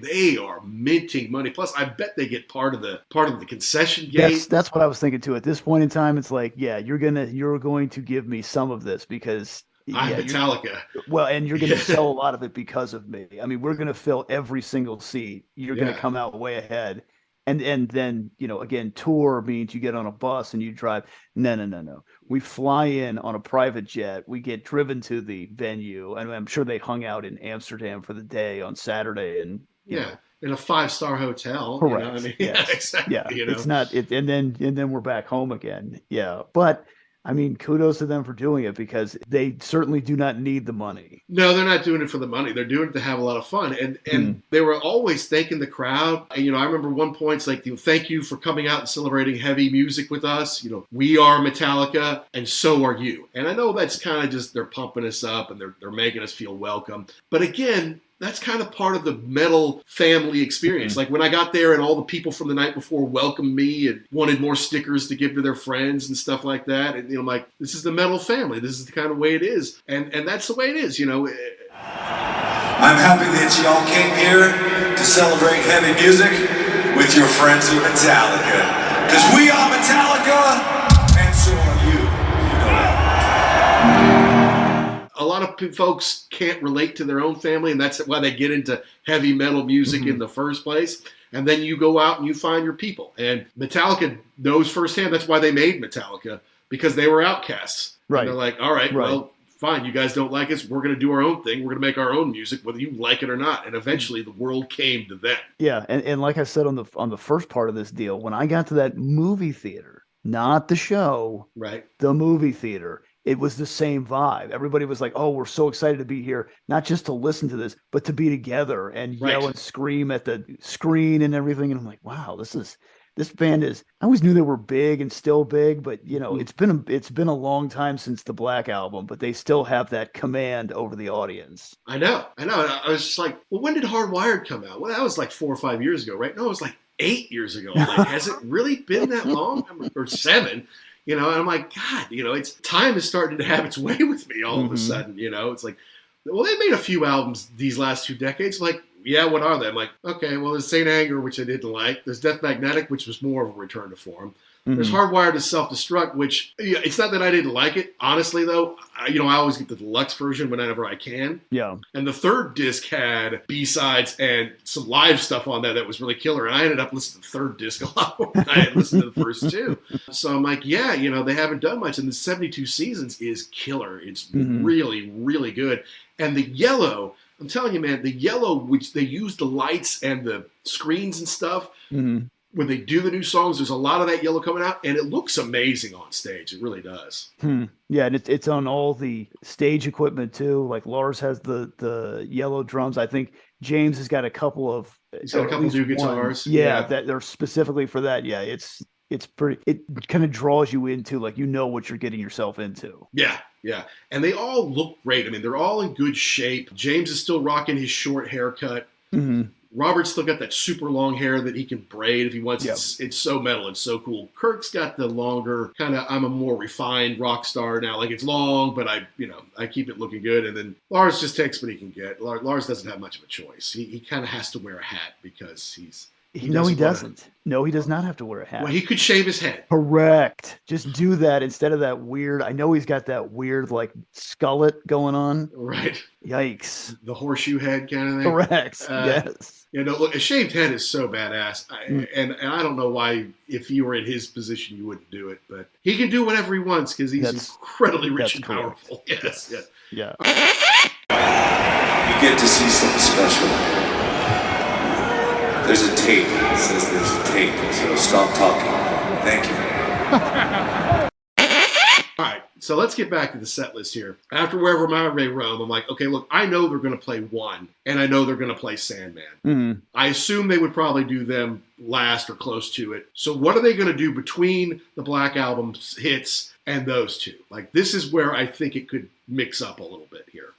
they are minting money. Plus I bet they get part of the concession gate. That's what I was thinking too. At this point in time, it's like, you're going to give me some of this because I'm Metallica. Well, and you're going to sell a lot of it because of me. I mean, we're going to fill every single seat. You're going to come out way ahead. And then, again, tour means you get on a bus and you drive. No. We fly in on a private jet. We get driven to the venue. And I'm sure they hung out in Amsterdam for the day on Saturday. And, in a 5-star hotel. Correct. Exactly. Yeah. It's not it. And then we're back home again. Yeah. But I mean, kudos to them for doing it because they certainly do not need the money. No, they're not doing it for the money. They're doing it to have a lot of fun. And they were always thanking the crowd. I remember one point, it's like, thank you for coming out and celebrating heavy music with us. We are Metallica and so are you. And I know that's kind of just, they're pumping us up and they're making us feel welcome. But again, that's kind of part of the metal family experience. Like when I got there and all the people from the night before welcomed me and wanted more stickers to give to their friends and stuff like that. And, I'm like, this is the metal family. This is the kind of way it is. And that's the way it is, I'm happy that y'all came here to celebrate heavy music with your friends at Metallica. Because we are Metallica and so are you. A lot of folks can't relate to their own family, and that's why they get into heavy metal music in the first place. And then you go out and you find your people. And Metallica knows firsthand that's why they made Metallica, because they were outcasts. Right. And they're like, all right, well, fine, you guys don't like us. We're going to do our own thing. We're going to make our own music, whether you like it or not. And eventually the world came to them. Yeah, and like I said on the first part of this deal, when I got to that movie theater, not the show, the movie theater, it was the same vibe. Everybody was like, oh, we're so excited to be here, not just to listen to this, but to be together and yell and scream at the screen and everything. And I'm like, wow, this band is, I always knew they were big and still big, but it's been a long time since the Black Album, but they still have that command over the audience. I know. I was just like, well, when did Hardwired come out? Well, that was like 4 or 5 years ago, right? No, it was like 8 years ago. I'm like, has it really been that long? Or 7? You know, and I'm like, God, you know, it's time is starting to have its way with me all of a sudden. You know, it's like, well, they made a few albums these last 2 decades. Like, yeah, what are they? I'm like, okay, well, there's Saint Anger, which I didn't like. There's Death Magnetic, which was more of a return to form. There's Hardwired to Self-Destruct, which, it's not that I didn't like it. Honestly, though, I always get the deluxe version whenever I can. Yeah. And the third disc had B-sides and some live stuff on there that was really killer. And I ended up listening to the third disc a lot more than I had listened to the first 2. So I'm like, yeah, they haven't done much. And the 72 Seasons is killer. It's really, really good. And the yellow, I'm telling you, man, the yellow, which they use the lights and the screens and stuff, when they do the new songs, there's a lot of that yellow coming out, and it looks amazing on stage. It really does. Yeah, and it's on all the stage equipment too. Like Lars has the yellow drums. I think James has got a couple of. He's got a couple new guitars. Yeah, that they're specifically for that. Yeah, it's pretty. It kind of draws you into, like, what you're getting yourself into. Yeah. And they all look great. I mean, they're all in good shape. James is still rocking his short haircut. Robert's still got that super long hair that he can braid if he wants. Yep. It's so metal. It's so cool. Kirk's got the longer kind of, I'm a more refined rock star now. Like, it's long, but I keep it looking good. And then Lars just takes what he can get. Lars doesn't have much of a choice. He kind of has to wear a hat because he doesn't. No, he does not have to wear a hat. Well, he could shave his head. Correct. Just do that instead of that weird. I know he's got that weird, like, skullet going on. Right. Yikes. The horseshoe head kind of thing. Correct. Yes. Look, a shaved head is so badass. And I don't know why, if you were in his position, you wouldn't do it. But he can do whatever he wants because he's incredibly rich and powerful. Yes. Yeah. You get to see something special. There's a tape. It says there's a tape, so stop talking. Thank you. All right, so let's get back to the set list here. After Wherever My Ray Roam, I'm like, okay, look, I know they're going to play one, and I know they're going to play Sandman. I assume they would probably do them last or close to it. So what are they going to do between the Black Album hits and those two? Like, this is where I think it could mix up a little bit here.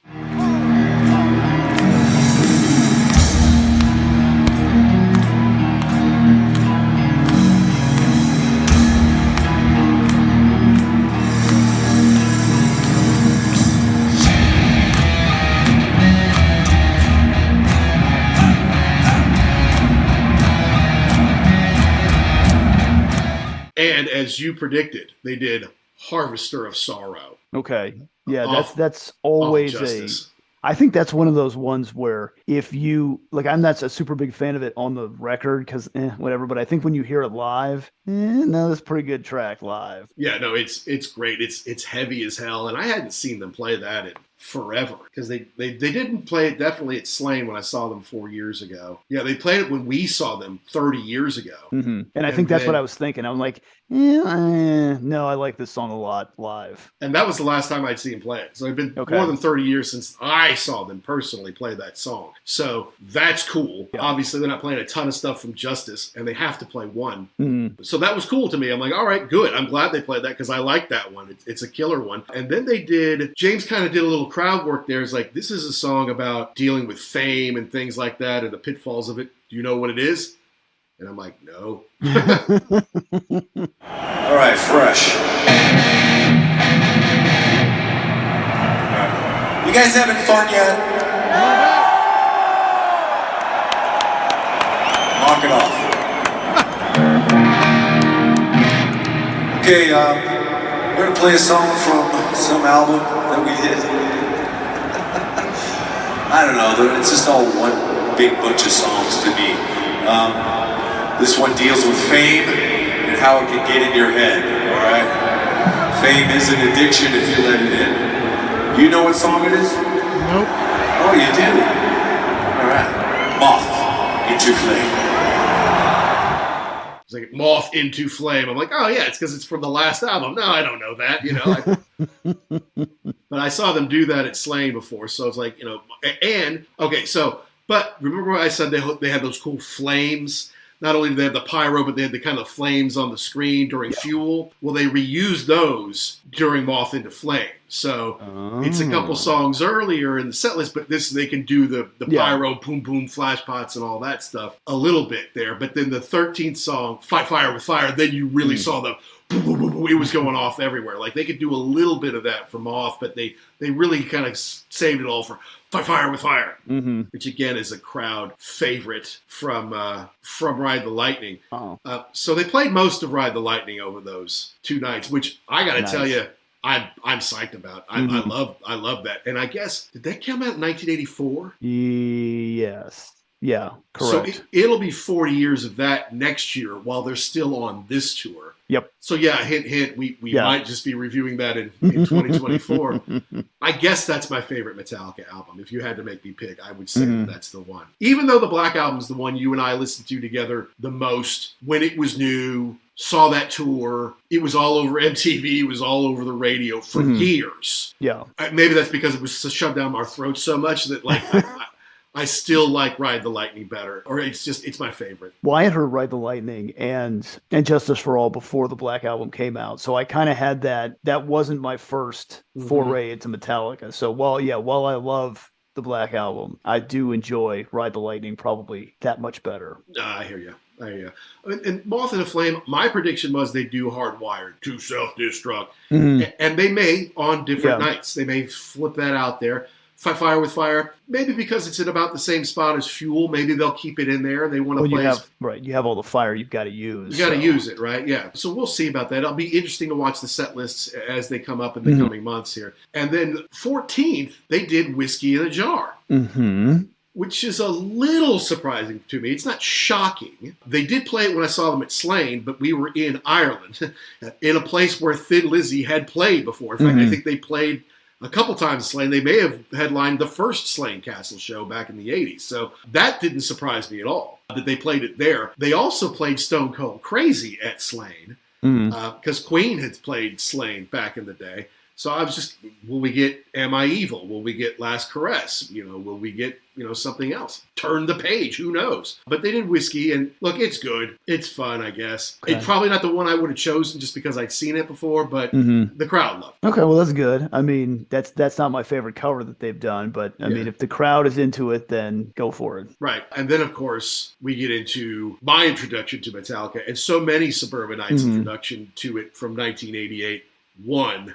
And as you predicted, they did Harvester of Sorrow. Okay. Yeah, that's always I think that's one of those ones where if you, like, I'm not a super big fan of it on the record because whatever, but I think when you hear it live, no, it's a pretty good track live. Yeah, no, it's great. It's heavy as hell, and I hadn't seen them play that in forever because they didn't play it definitely at Slain when I saw them 4 years ago. Yeah, they played it when we saw them 30 years ago. And I think that's what I was thinking. I'm like, no, I like this song a lot live. And that was the last time I'd seen them play it. So it'd been more than 30 years since I saw them personally play that song. So that's cool. Yeah. Obviously, they're not playing a ton of stuff from Justice, and they have to play one. So that was cool to me. I'm like, all right, good. I'm glad they played that because I like that one. It's a killer one. And then James kind of did a little crowd work there. It's like, this is a song about dealing with fame and things like that and the pitfalls of it. Do you know what it is? And I'm like, no. All right, fresh. You guys having fun yet? Knock it off. Okay, we're gonna play a song from some album that we did. I don't know, it's just all one big bunch of songs to me. This one deals with fame and how it can get in your head, alright? Fame is an addiction if you let it in. You know what song it is? Nope. Oh, you do? Alright. Moth into Flame. It's like Moth into Flame. I'm like, oh yeah, it's because it's from the last album. No, I don't know that, But I saw them do that at Slain before, so it's like, and, okay, so, but remember I said they had those cool flames? Not only did they have the pyro, but they had the kind of flames on the screen during Fuel. Well, they reused those during Moth into Flame. So it's a couple songs earlier in the set list, but they can do the pyro, boom, boom, flash pots and all that stuff a little bit there. But then the 13th song, Fight Fire with Fire, then you really saw the boom, boom, boom, boom, it was going off everywhere. Like they could do a little bit of that from off, but they really kind of saved it all for Fight Fire with Fire, which again is a crowd favorite from Ride the Lightning. So they played most of Ride the Lightning over those 2 nights, which I got to tell you, I'm psyched about. I love that. And I guess, did that come out in 1984? Yes. Yeah, correct. So it'll be 40 years of that next year while they're still on this tour. Yep. So yeah, hint, we might just be reviewing that in 2024. I guess that's my favorite Metallica album. If you had to make me pick, I would say that's the one. Even though the Black Album's the one you and I listened to together the most when it was new, saw that tour, it was all over MTV, it was all over the radio for years. Yeah. Maybe that's because it was shoved down our throats so much that like I still like Ride the Lightning better, or it's my favorite. Well, I had heard Ride the Lightning and Justice for All before the Black Album came out, so I kind of had that. That wasn't my first foray into Metallica. So while I love the Black Album, I do enjoy Ride the Lightning probably that much better. I hear you. And Moth and a Flame, my prediction was they do Hardwired to Self-Destruct, and they may on different nights. They may flip that out there. Fight Fire with Fire, maybe because it's in about the same spot as Fuel. Maybe they'll keep it in there. They want to play. You have all the fire you've got to use. You got to use it, right? Yeah. So we'll see about that. It'll be interesting to watch the set lists as they come up in the coming months here. And then 14th, they did Whiskey in a Jar. Which is a little surprising to me. It's not shocking. They did play it when I saw them at Slane, but we were in Ireland, in a place where Thin Lizzy had played before. In fact, I think they played a couple times Slane. They may have headlined the first Slane Castle show back in the 80s. So that didn't surprise me at all that they played it there. They also played Stone Cold Crazy at Slane because Queen had played Slane back in the day. So I was just, will we get Am I Evil? Will we get Last Caress? Will we get, something else? Turn the Page, who knows? But they did Whiskey, and look, it's good. It's fun, I guess. Okay. It's probably not the one I would have chosen just because I'd seen it before, but the crowd loved it. Okay, well, that's good. I mean, that's not my favorite cover that they've done, but I mean, if the crowd is into it, then go for it. Right. And then, of course, we get into my introduction to Metallica, and so many Suburbanites' introduction to it from 1988. One.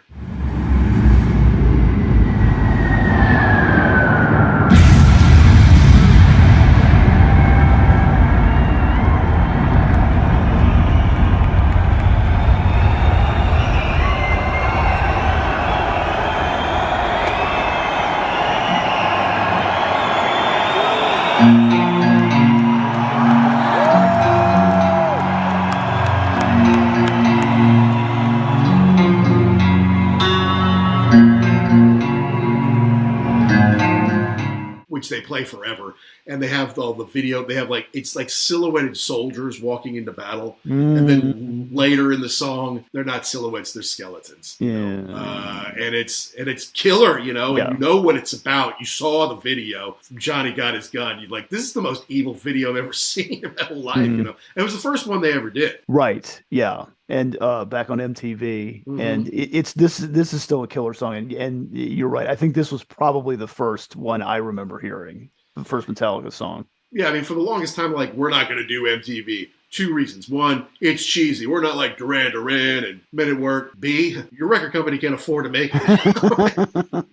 Which they play forever, and they have all the video. They have it's like silhouetted soldiers walking into battle, and then later in the song, they're not silhouettes; they're skeletons. And it's killer, and you know what it's about. You saw the video from Johnny Got His Gun. You're like, this is the most evil video I've ever seen in my whole life. And it was the first one they ever did. Right? Yeah. And back on MTV, and this is still a killer song, and you're right. I think this was probably the first one I remember hearing, the first Metallica song. Yeah, I mean, for the longest time, we're not going to do MTV. 2 reasons. One, it's cheesy. We're not like Duran Duran and Men at Work. B, your record company can't afford to make it.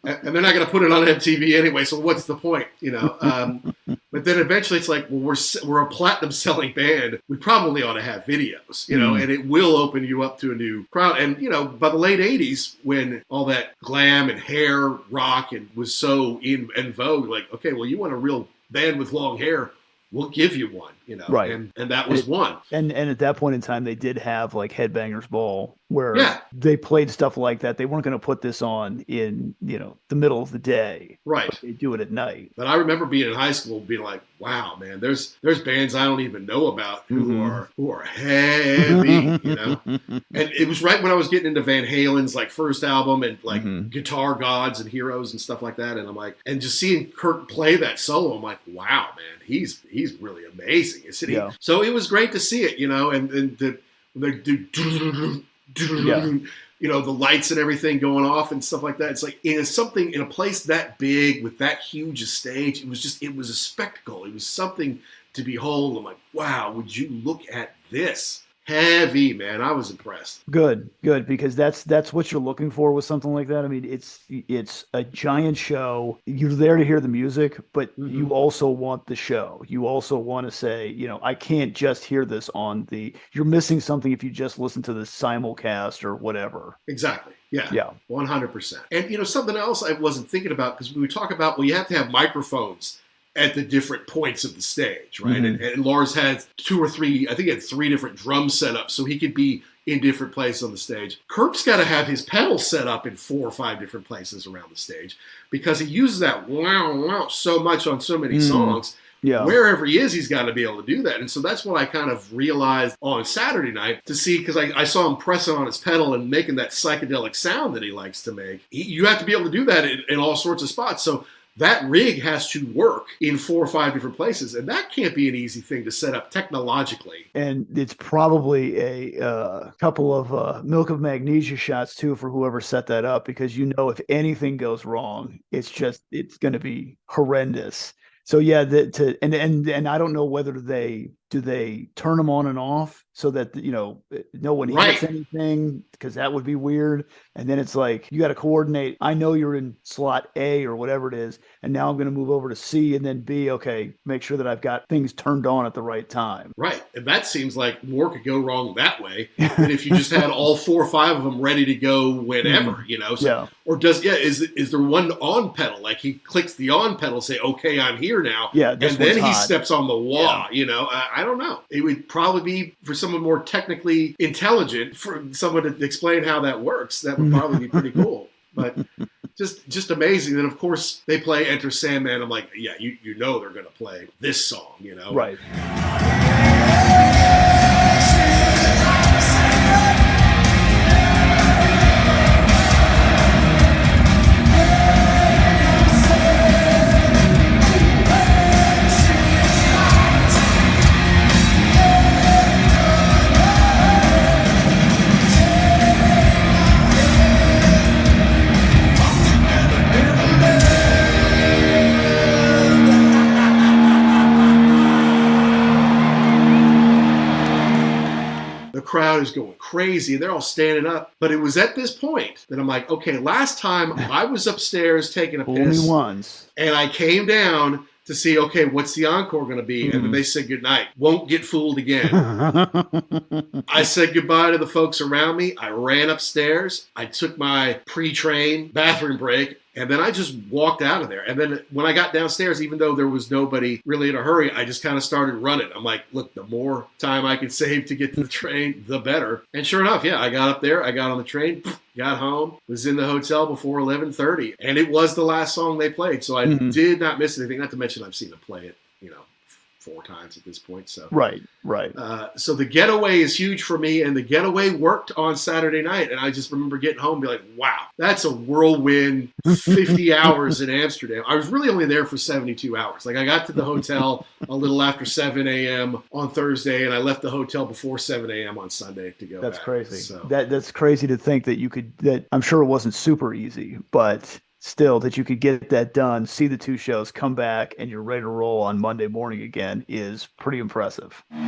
And they're not going to put it on MTV anyway, so what's the point, But then eventually it's like, well, we're a platinum selling band. We probably ought to have videos, and it will open you up to a new crowd. And, by the late 80s, when all that glam and hair rock and was so in vogue, okay, well, you want a real band with long hair, we'll give you one, right. And that was one. And at that point in time, they did have Headbangers Ball, where they played stuff like that. They weren't going to put this on in, the middle of the day. Right. They do it at night. But I remember being in high school being like, wow, man, there's bands I don't even know about who are heavy, And it was right when I was getting into Van Halen's first album and Guitar Gods and Heroes and stuff like that. And I'm like, and just seeing Kirk play that solo, I'm like, wow, man, he's really amazing, isn't he? Yeah. So it was great to see it, and they do the lights and everything going off and stuff like that. It's like in a place that big with that huge a stage, it was a spectacle. It was something to behold. I'm like, wow, would you look at this? Heavy, man. I was impressed. Good, because that's what you're looking for with something like that. I mean, it's a giant show. You're there to hear the music, but you also want the show. You also want to say, I can't just hear this you're missing something if you just listen to the simulcast or whatever. Exactly. Yeah. 100%. And something else I wasn't thinking about, because we would talk about, you have to have microphones at the different points of the stage, right? And Lars had 2 or 3, I think he had 3 different drum setups, so he could be in different places on the stage. Kirk's got to have his pedals set up in 4 or 5 different places around the stage, because he uses that wow so much on so many songs. Yeah. Wherever he is, he's got to be able to do that. And so that's what I kind of realized on Saturday night to see, because I saw him pressing on his pedal and making that psychedelic sound that he likes to make. You have to be able to do that in all sorts of spots. So that rig has to work in 4 or 5 different places, and that can't be an easy thing to set up technologically. And it's probably a couple of milk of magnesia shots too for whoever set that up, because if anything goes wrong, it's going to be horrendous. So yeah, and I don't know whether do they turn them on and off so that no one hits anything, because that would be weird. And then it's like you got to coordinate. I know you're in slot A or whatever it is, and now I'm going to move over to C and then B. Okay, make sure that I've got things turned on at the right time. Right, and that seems like more could go wrong that way than if you just had all 4 or 5 of them ready to go whenever. Or is there one on pedal? Like he clicks the on pedal, say, okay, I'm here now. Yeah, and then he steps on the wah. Yeah. I don't know. It would probably be for someone more technically intelligent, for someone to explain how that works. That would probably be pretty cool. But just amazing. Then of course they play Enter Sandman. I'm like, yeah, they're going to play this song. Right. Crowd is going crazy. They're all standing up. But it was at this point that I'm like, okay, last time I was upstairs taking a piss. Only once. And I came down to see, okay, what's the encore going to be? And then they said goodnight. Won't get fooled again. I said goodbye to the folks around me. I ran upstairs. I took my pre-train bathroom break. And then I just walked out of there. And then when I got downstairs, even though there was nobody really in a hurry, I just kind of started running. I'm like, look, the more time I can save to get to the train, the better. And sure enough, I got up there. I got on the train, got home, was in the hotel before 11:30. And it was the last song they played. So I did not miss anything. Not to mention I've seen them play it, 4 times at this point. So Right. So the getaway is huge for me, and the getaway worked on Saturday night. And I just remember getting home and be like, wow, that's a whirlwind 50 hours in Amsterdam. I was really only there for 72 hours. Like I got to the hotel a little after 7 a.m. on Thursday, and I left the hotel before 7 a.m. on Sunday to go That's back. crazy. So. That's crazy to think that I'm sure it wasn't super easy, but still that you could get that done, see the 2 shows, come back, and you're ready to roll on Monday morning again is pretty impressive. Did you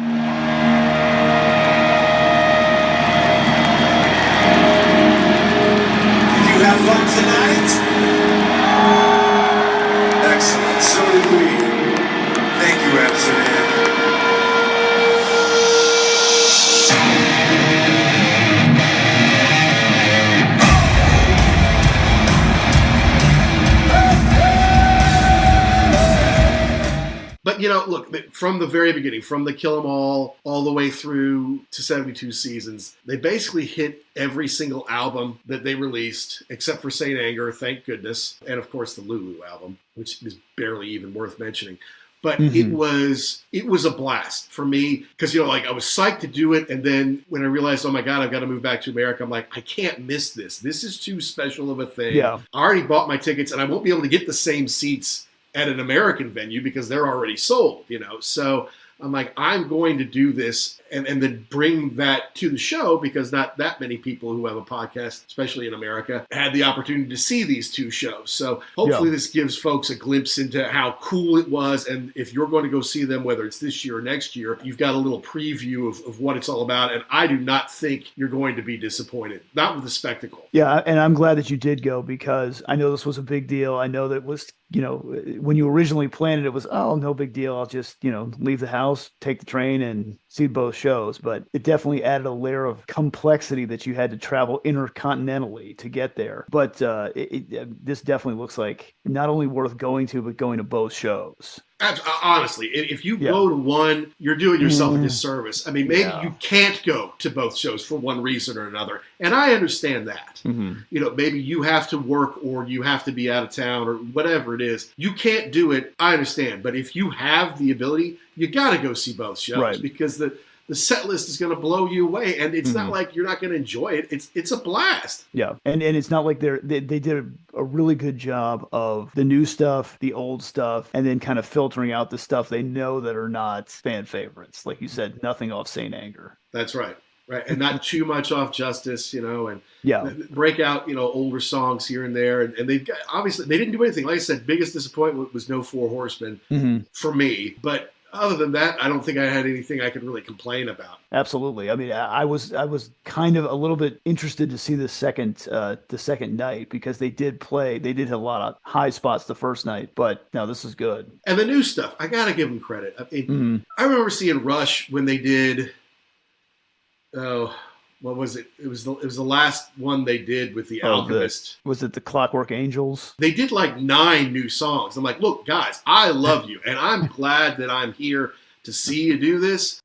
have fun tonight? Excellent, so did we. Thank you, Amsterdam. But, look, from the very beginning, from the Kill 'Em all the way through to 72 seasons, they basically hit every single album that they released, except for Saint Anger, thank goodness, and of course the Lulu album, which is barely even worth mentioning. But it was a blast for me because, I was psyched to do it. And then when I realized, oh my God, I've got to move back to America, I'm like, I can't miss this. This is too special of a thing. Yeah. I already bought my tickets and I won't be able to get the same seats at an American venue because they're already sold, So I'm like, I'm going to do this and then bring that to the show, because not that many people who have a podcast, especially in America, had the opportunity to see these two shows. So hopefully this gives folks a glimpse into how cool it was. And if you're going to go see them, whether it's this year or next year, you've got a little preview of what it's all about. And I do not think you're going to be disappointed, not with the spectacle. Yeah, and I'm glad that you did go, because I know this was a big deal. I know that it was, when you originally planned it, it was, oh, no big deal. I'll just, leave the house, take the train, and see both shows. But it definitely added a layer of complexity that you had to travel intercontinentally to get there. But this definitely looks like not only worth going to, but going to both shows. Honestly, if you go to one, you're doing yourself a disservice. I mean, maybe you can't go to both shows for one reason or another, and I understand that. Maybe you have to work or you have to be out of town or whatever it is. You can't do it. I understand, but if you have the ability, you got to go see both shows, because the set list is going to blow you away, and it's not like you're not going to enjoy it. It's a blast. Yeah, and it's not like they did a really good job of the new stuff, the old stuff, and then kind of filtering out the stuff they know that are not fan favorites. Like you said, nothing off Saint Anger. That's right. Right, and not too much off Justice, and break out, older songs here and there. And they've got, obviously, they didn't do anything. Like I said, biggest disappointment was no Four Horsemen for me. But other than that, I don't think I had anything I could really complain about. Absolutely. I mean, I was kind of a little bit interested to see the second night, because they did hit a lot of high spots the first night, but no, this is good. And the new stuff, I got to give them credit. I remember seeing Rush when they did. Oh, what was it? It was the last one they did with the Alchemist. Was it the Clockwork Angels? They did like 9 new songs. I'm like, look, guys, I love you, and I'm glad that I'm here to see you do this.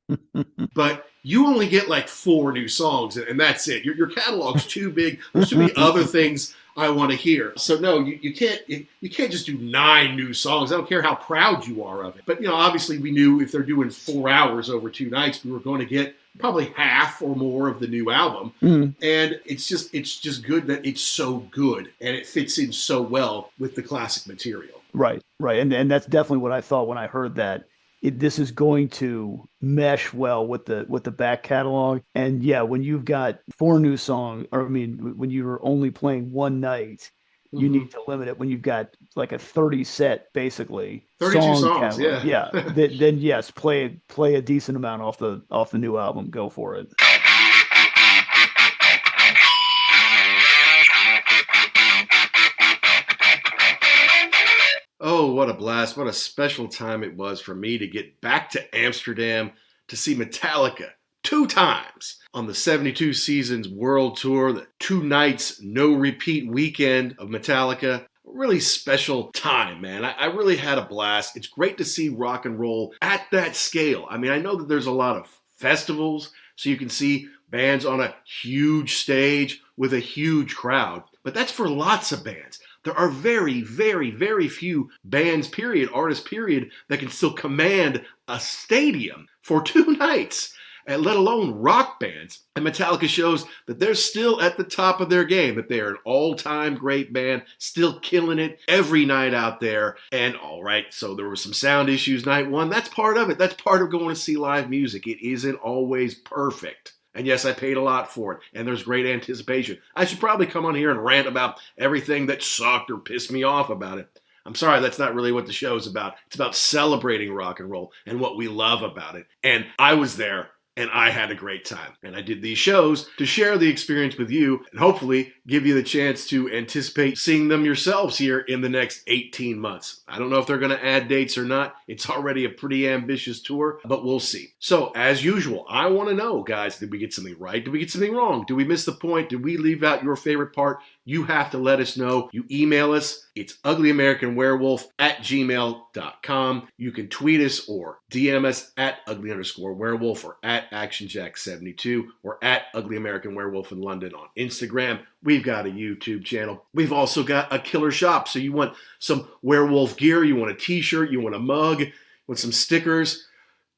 But you only get like 4 new songs, and that's it. Your catalog's too big. There's too many other things I want to hear. So no, you can't just do 9 new songs. I don't care how proud you are of it. But obviously we knew if they're doing 4 hours over 2 nights, we were going to get probably half or more of the new album. And it's just good that it's so good and it fits in so well with the classic material. Right. And that's definitely what I thought when I heard that. This is going to mesh well with the back catalog. And yeah, when you've got 4 new songs, when you're only playing one night, you need to limit it. When you've got like a 30 set, basically 32 songs, catalog, then yes, play a decent amount off the new album. Go for it. Oh, what a blast. What a special time it was for me to get back to Amsterdam to see Metallica 2 times on the 72 Seasons World Tour, the 2 nights, no repeat weekend of Metallica. Really special time, man. I really had a blast. It's great to see rock and roll at that scale. I mean, I know that there's a lot of festivals, so you can see bands on a huge stage with a huge crowd, but that's for lots of bands. There are very, very, very few bands, period, artists, period, that can still command a stadium for 2 nights, and let alone rock bands. And Metallica shows that they're still at the top of their game, that they're an all-time great band, still killing it every night out there. And all right, so there were some sound issues night 1. That's part of it. That's part of going to see live music. It isn't always perfect. And yes, I paid a lot for it, and there's great anticipation. I should probably come on here and rant about everything that sucked or pissed me off about it. I'm sorry, that's not really what the show's about. It's about celebrating rock and roll and what we love about it. And I was there, and I had a great time. And I did these shows to share the experience with you and hopefully give you the chance to anticipate seeing them yourselves here in the next 18 months. I don't know if they're going to add dates or not. It's already a pretty ambitious tour, but we'll see. So, as usual, I want to know, guys, did we get something right? Did we get something wrong? Did we miss the point? Did we leave out your favorite part? You have to let us know. You email us. It's uglyamericanwerewolf@gmail.com. You can tweet us or DM us at ugly_werewolf or at actionjack72 or at uglyamericanwerewolf in London on Instagram. We've got a YouTube channel. We've also got a killer shop. So you want some werewolf gear, you want a t-shirt, you want a mug, you want some stickers,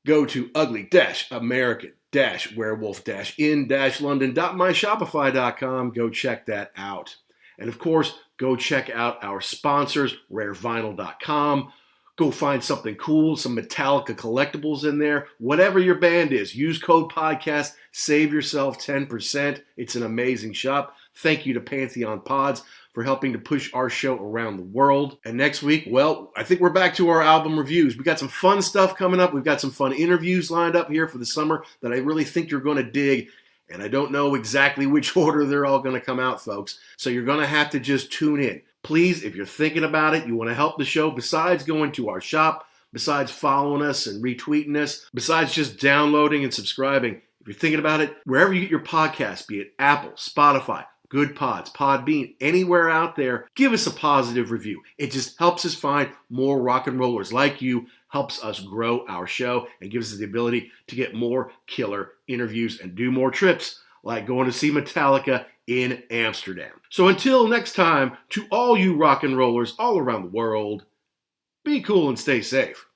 go to ugly-american-werewolf-in-london.myshopify.com. Go check that out. And of course, go check out our sponsors, rarevinyl.com, Go find something cool, some Metallica collectibles in there. Whatever your band is, use code podcast, save yourself 10%. It's an amazing shop. Thank you to Pantheon Pods for helping to push our show around the world. And next week, well, I think we're back to our album reviews. We got some fun stuff coming up. We've got some fun interviews lined up here for the summer that I really think you're going to dig. And I don't know exactly which order they're all going to come out, folks. So you're going to have to just tune in. Please, if you're thinking about it, you want to help the show, besides going to our shop, besides following us and retweeting us, besides just downloading and subscribing, if you're thinking about it, wherever you get your podcasts, be it Apple, Spotify, Good Pods, Podbean, anywhere out there, give us a positive review. It just helps us find more rock and rollers like you, helps us grow our show, and gives us the ability to get more killer interviews and do more trips, like going to see Metallica in Amsterdam. So until next time, to all you rock and rollers all around the world, be cool and stay safe.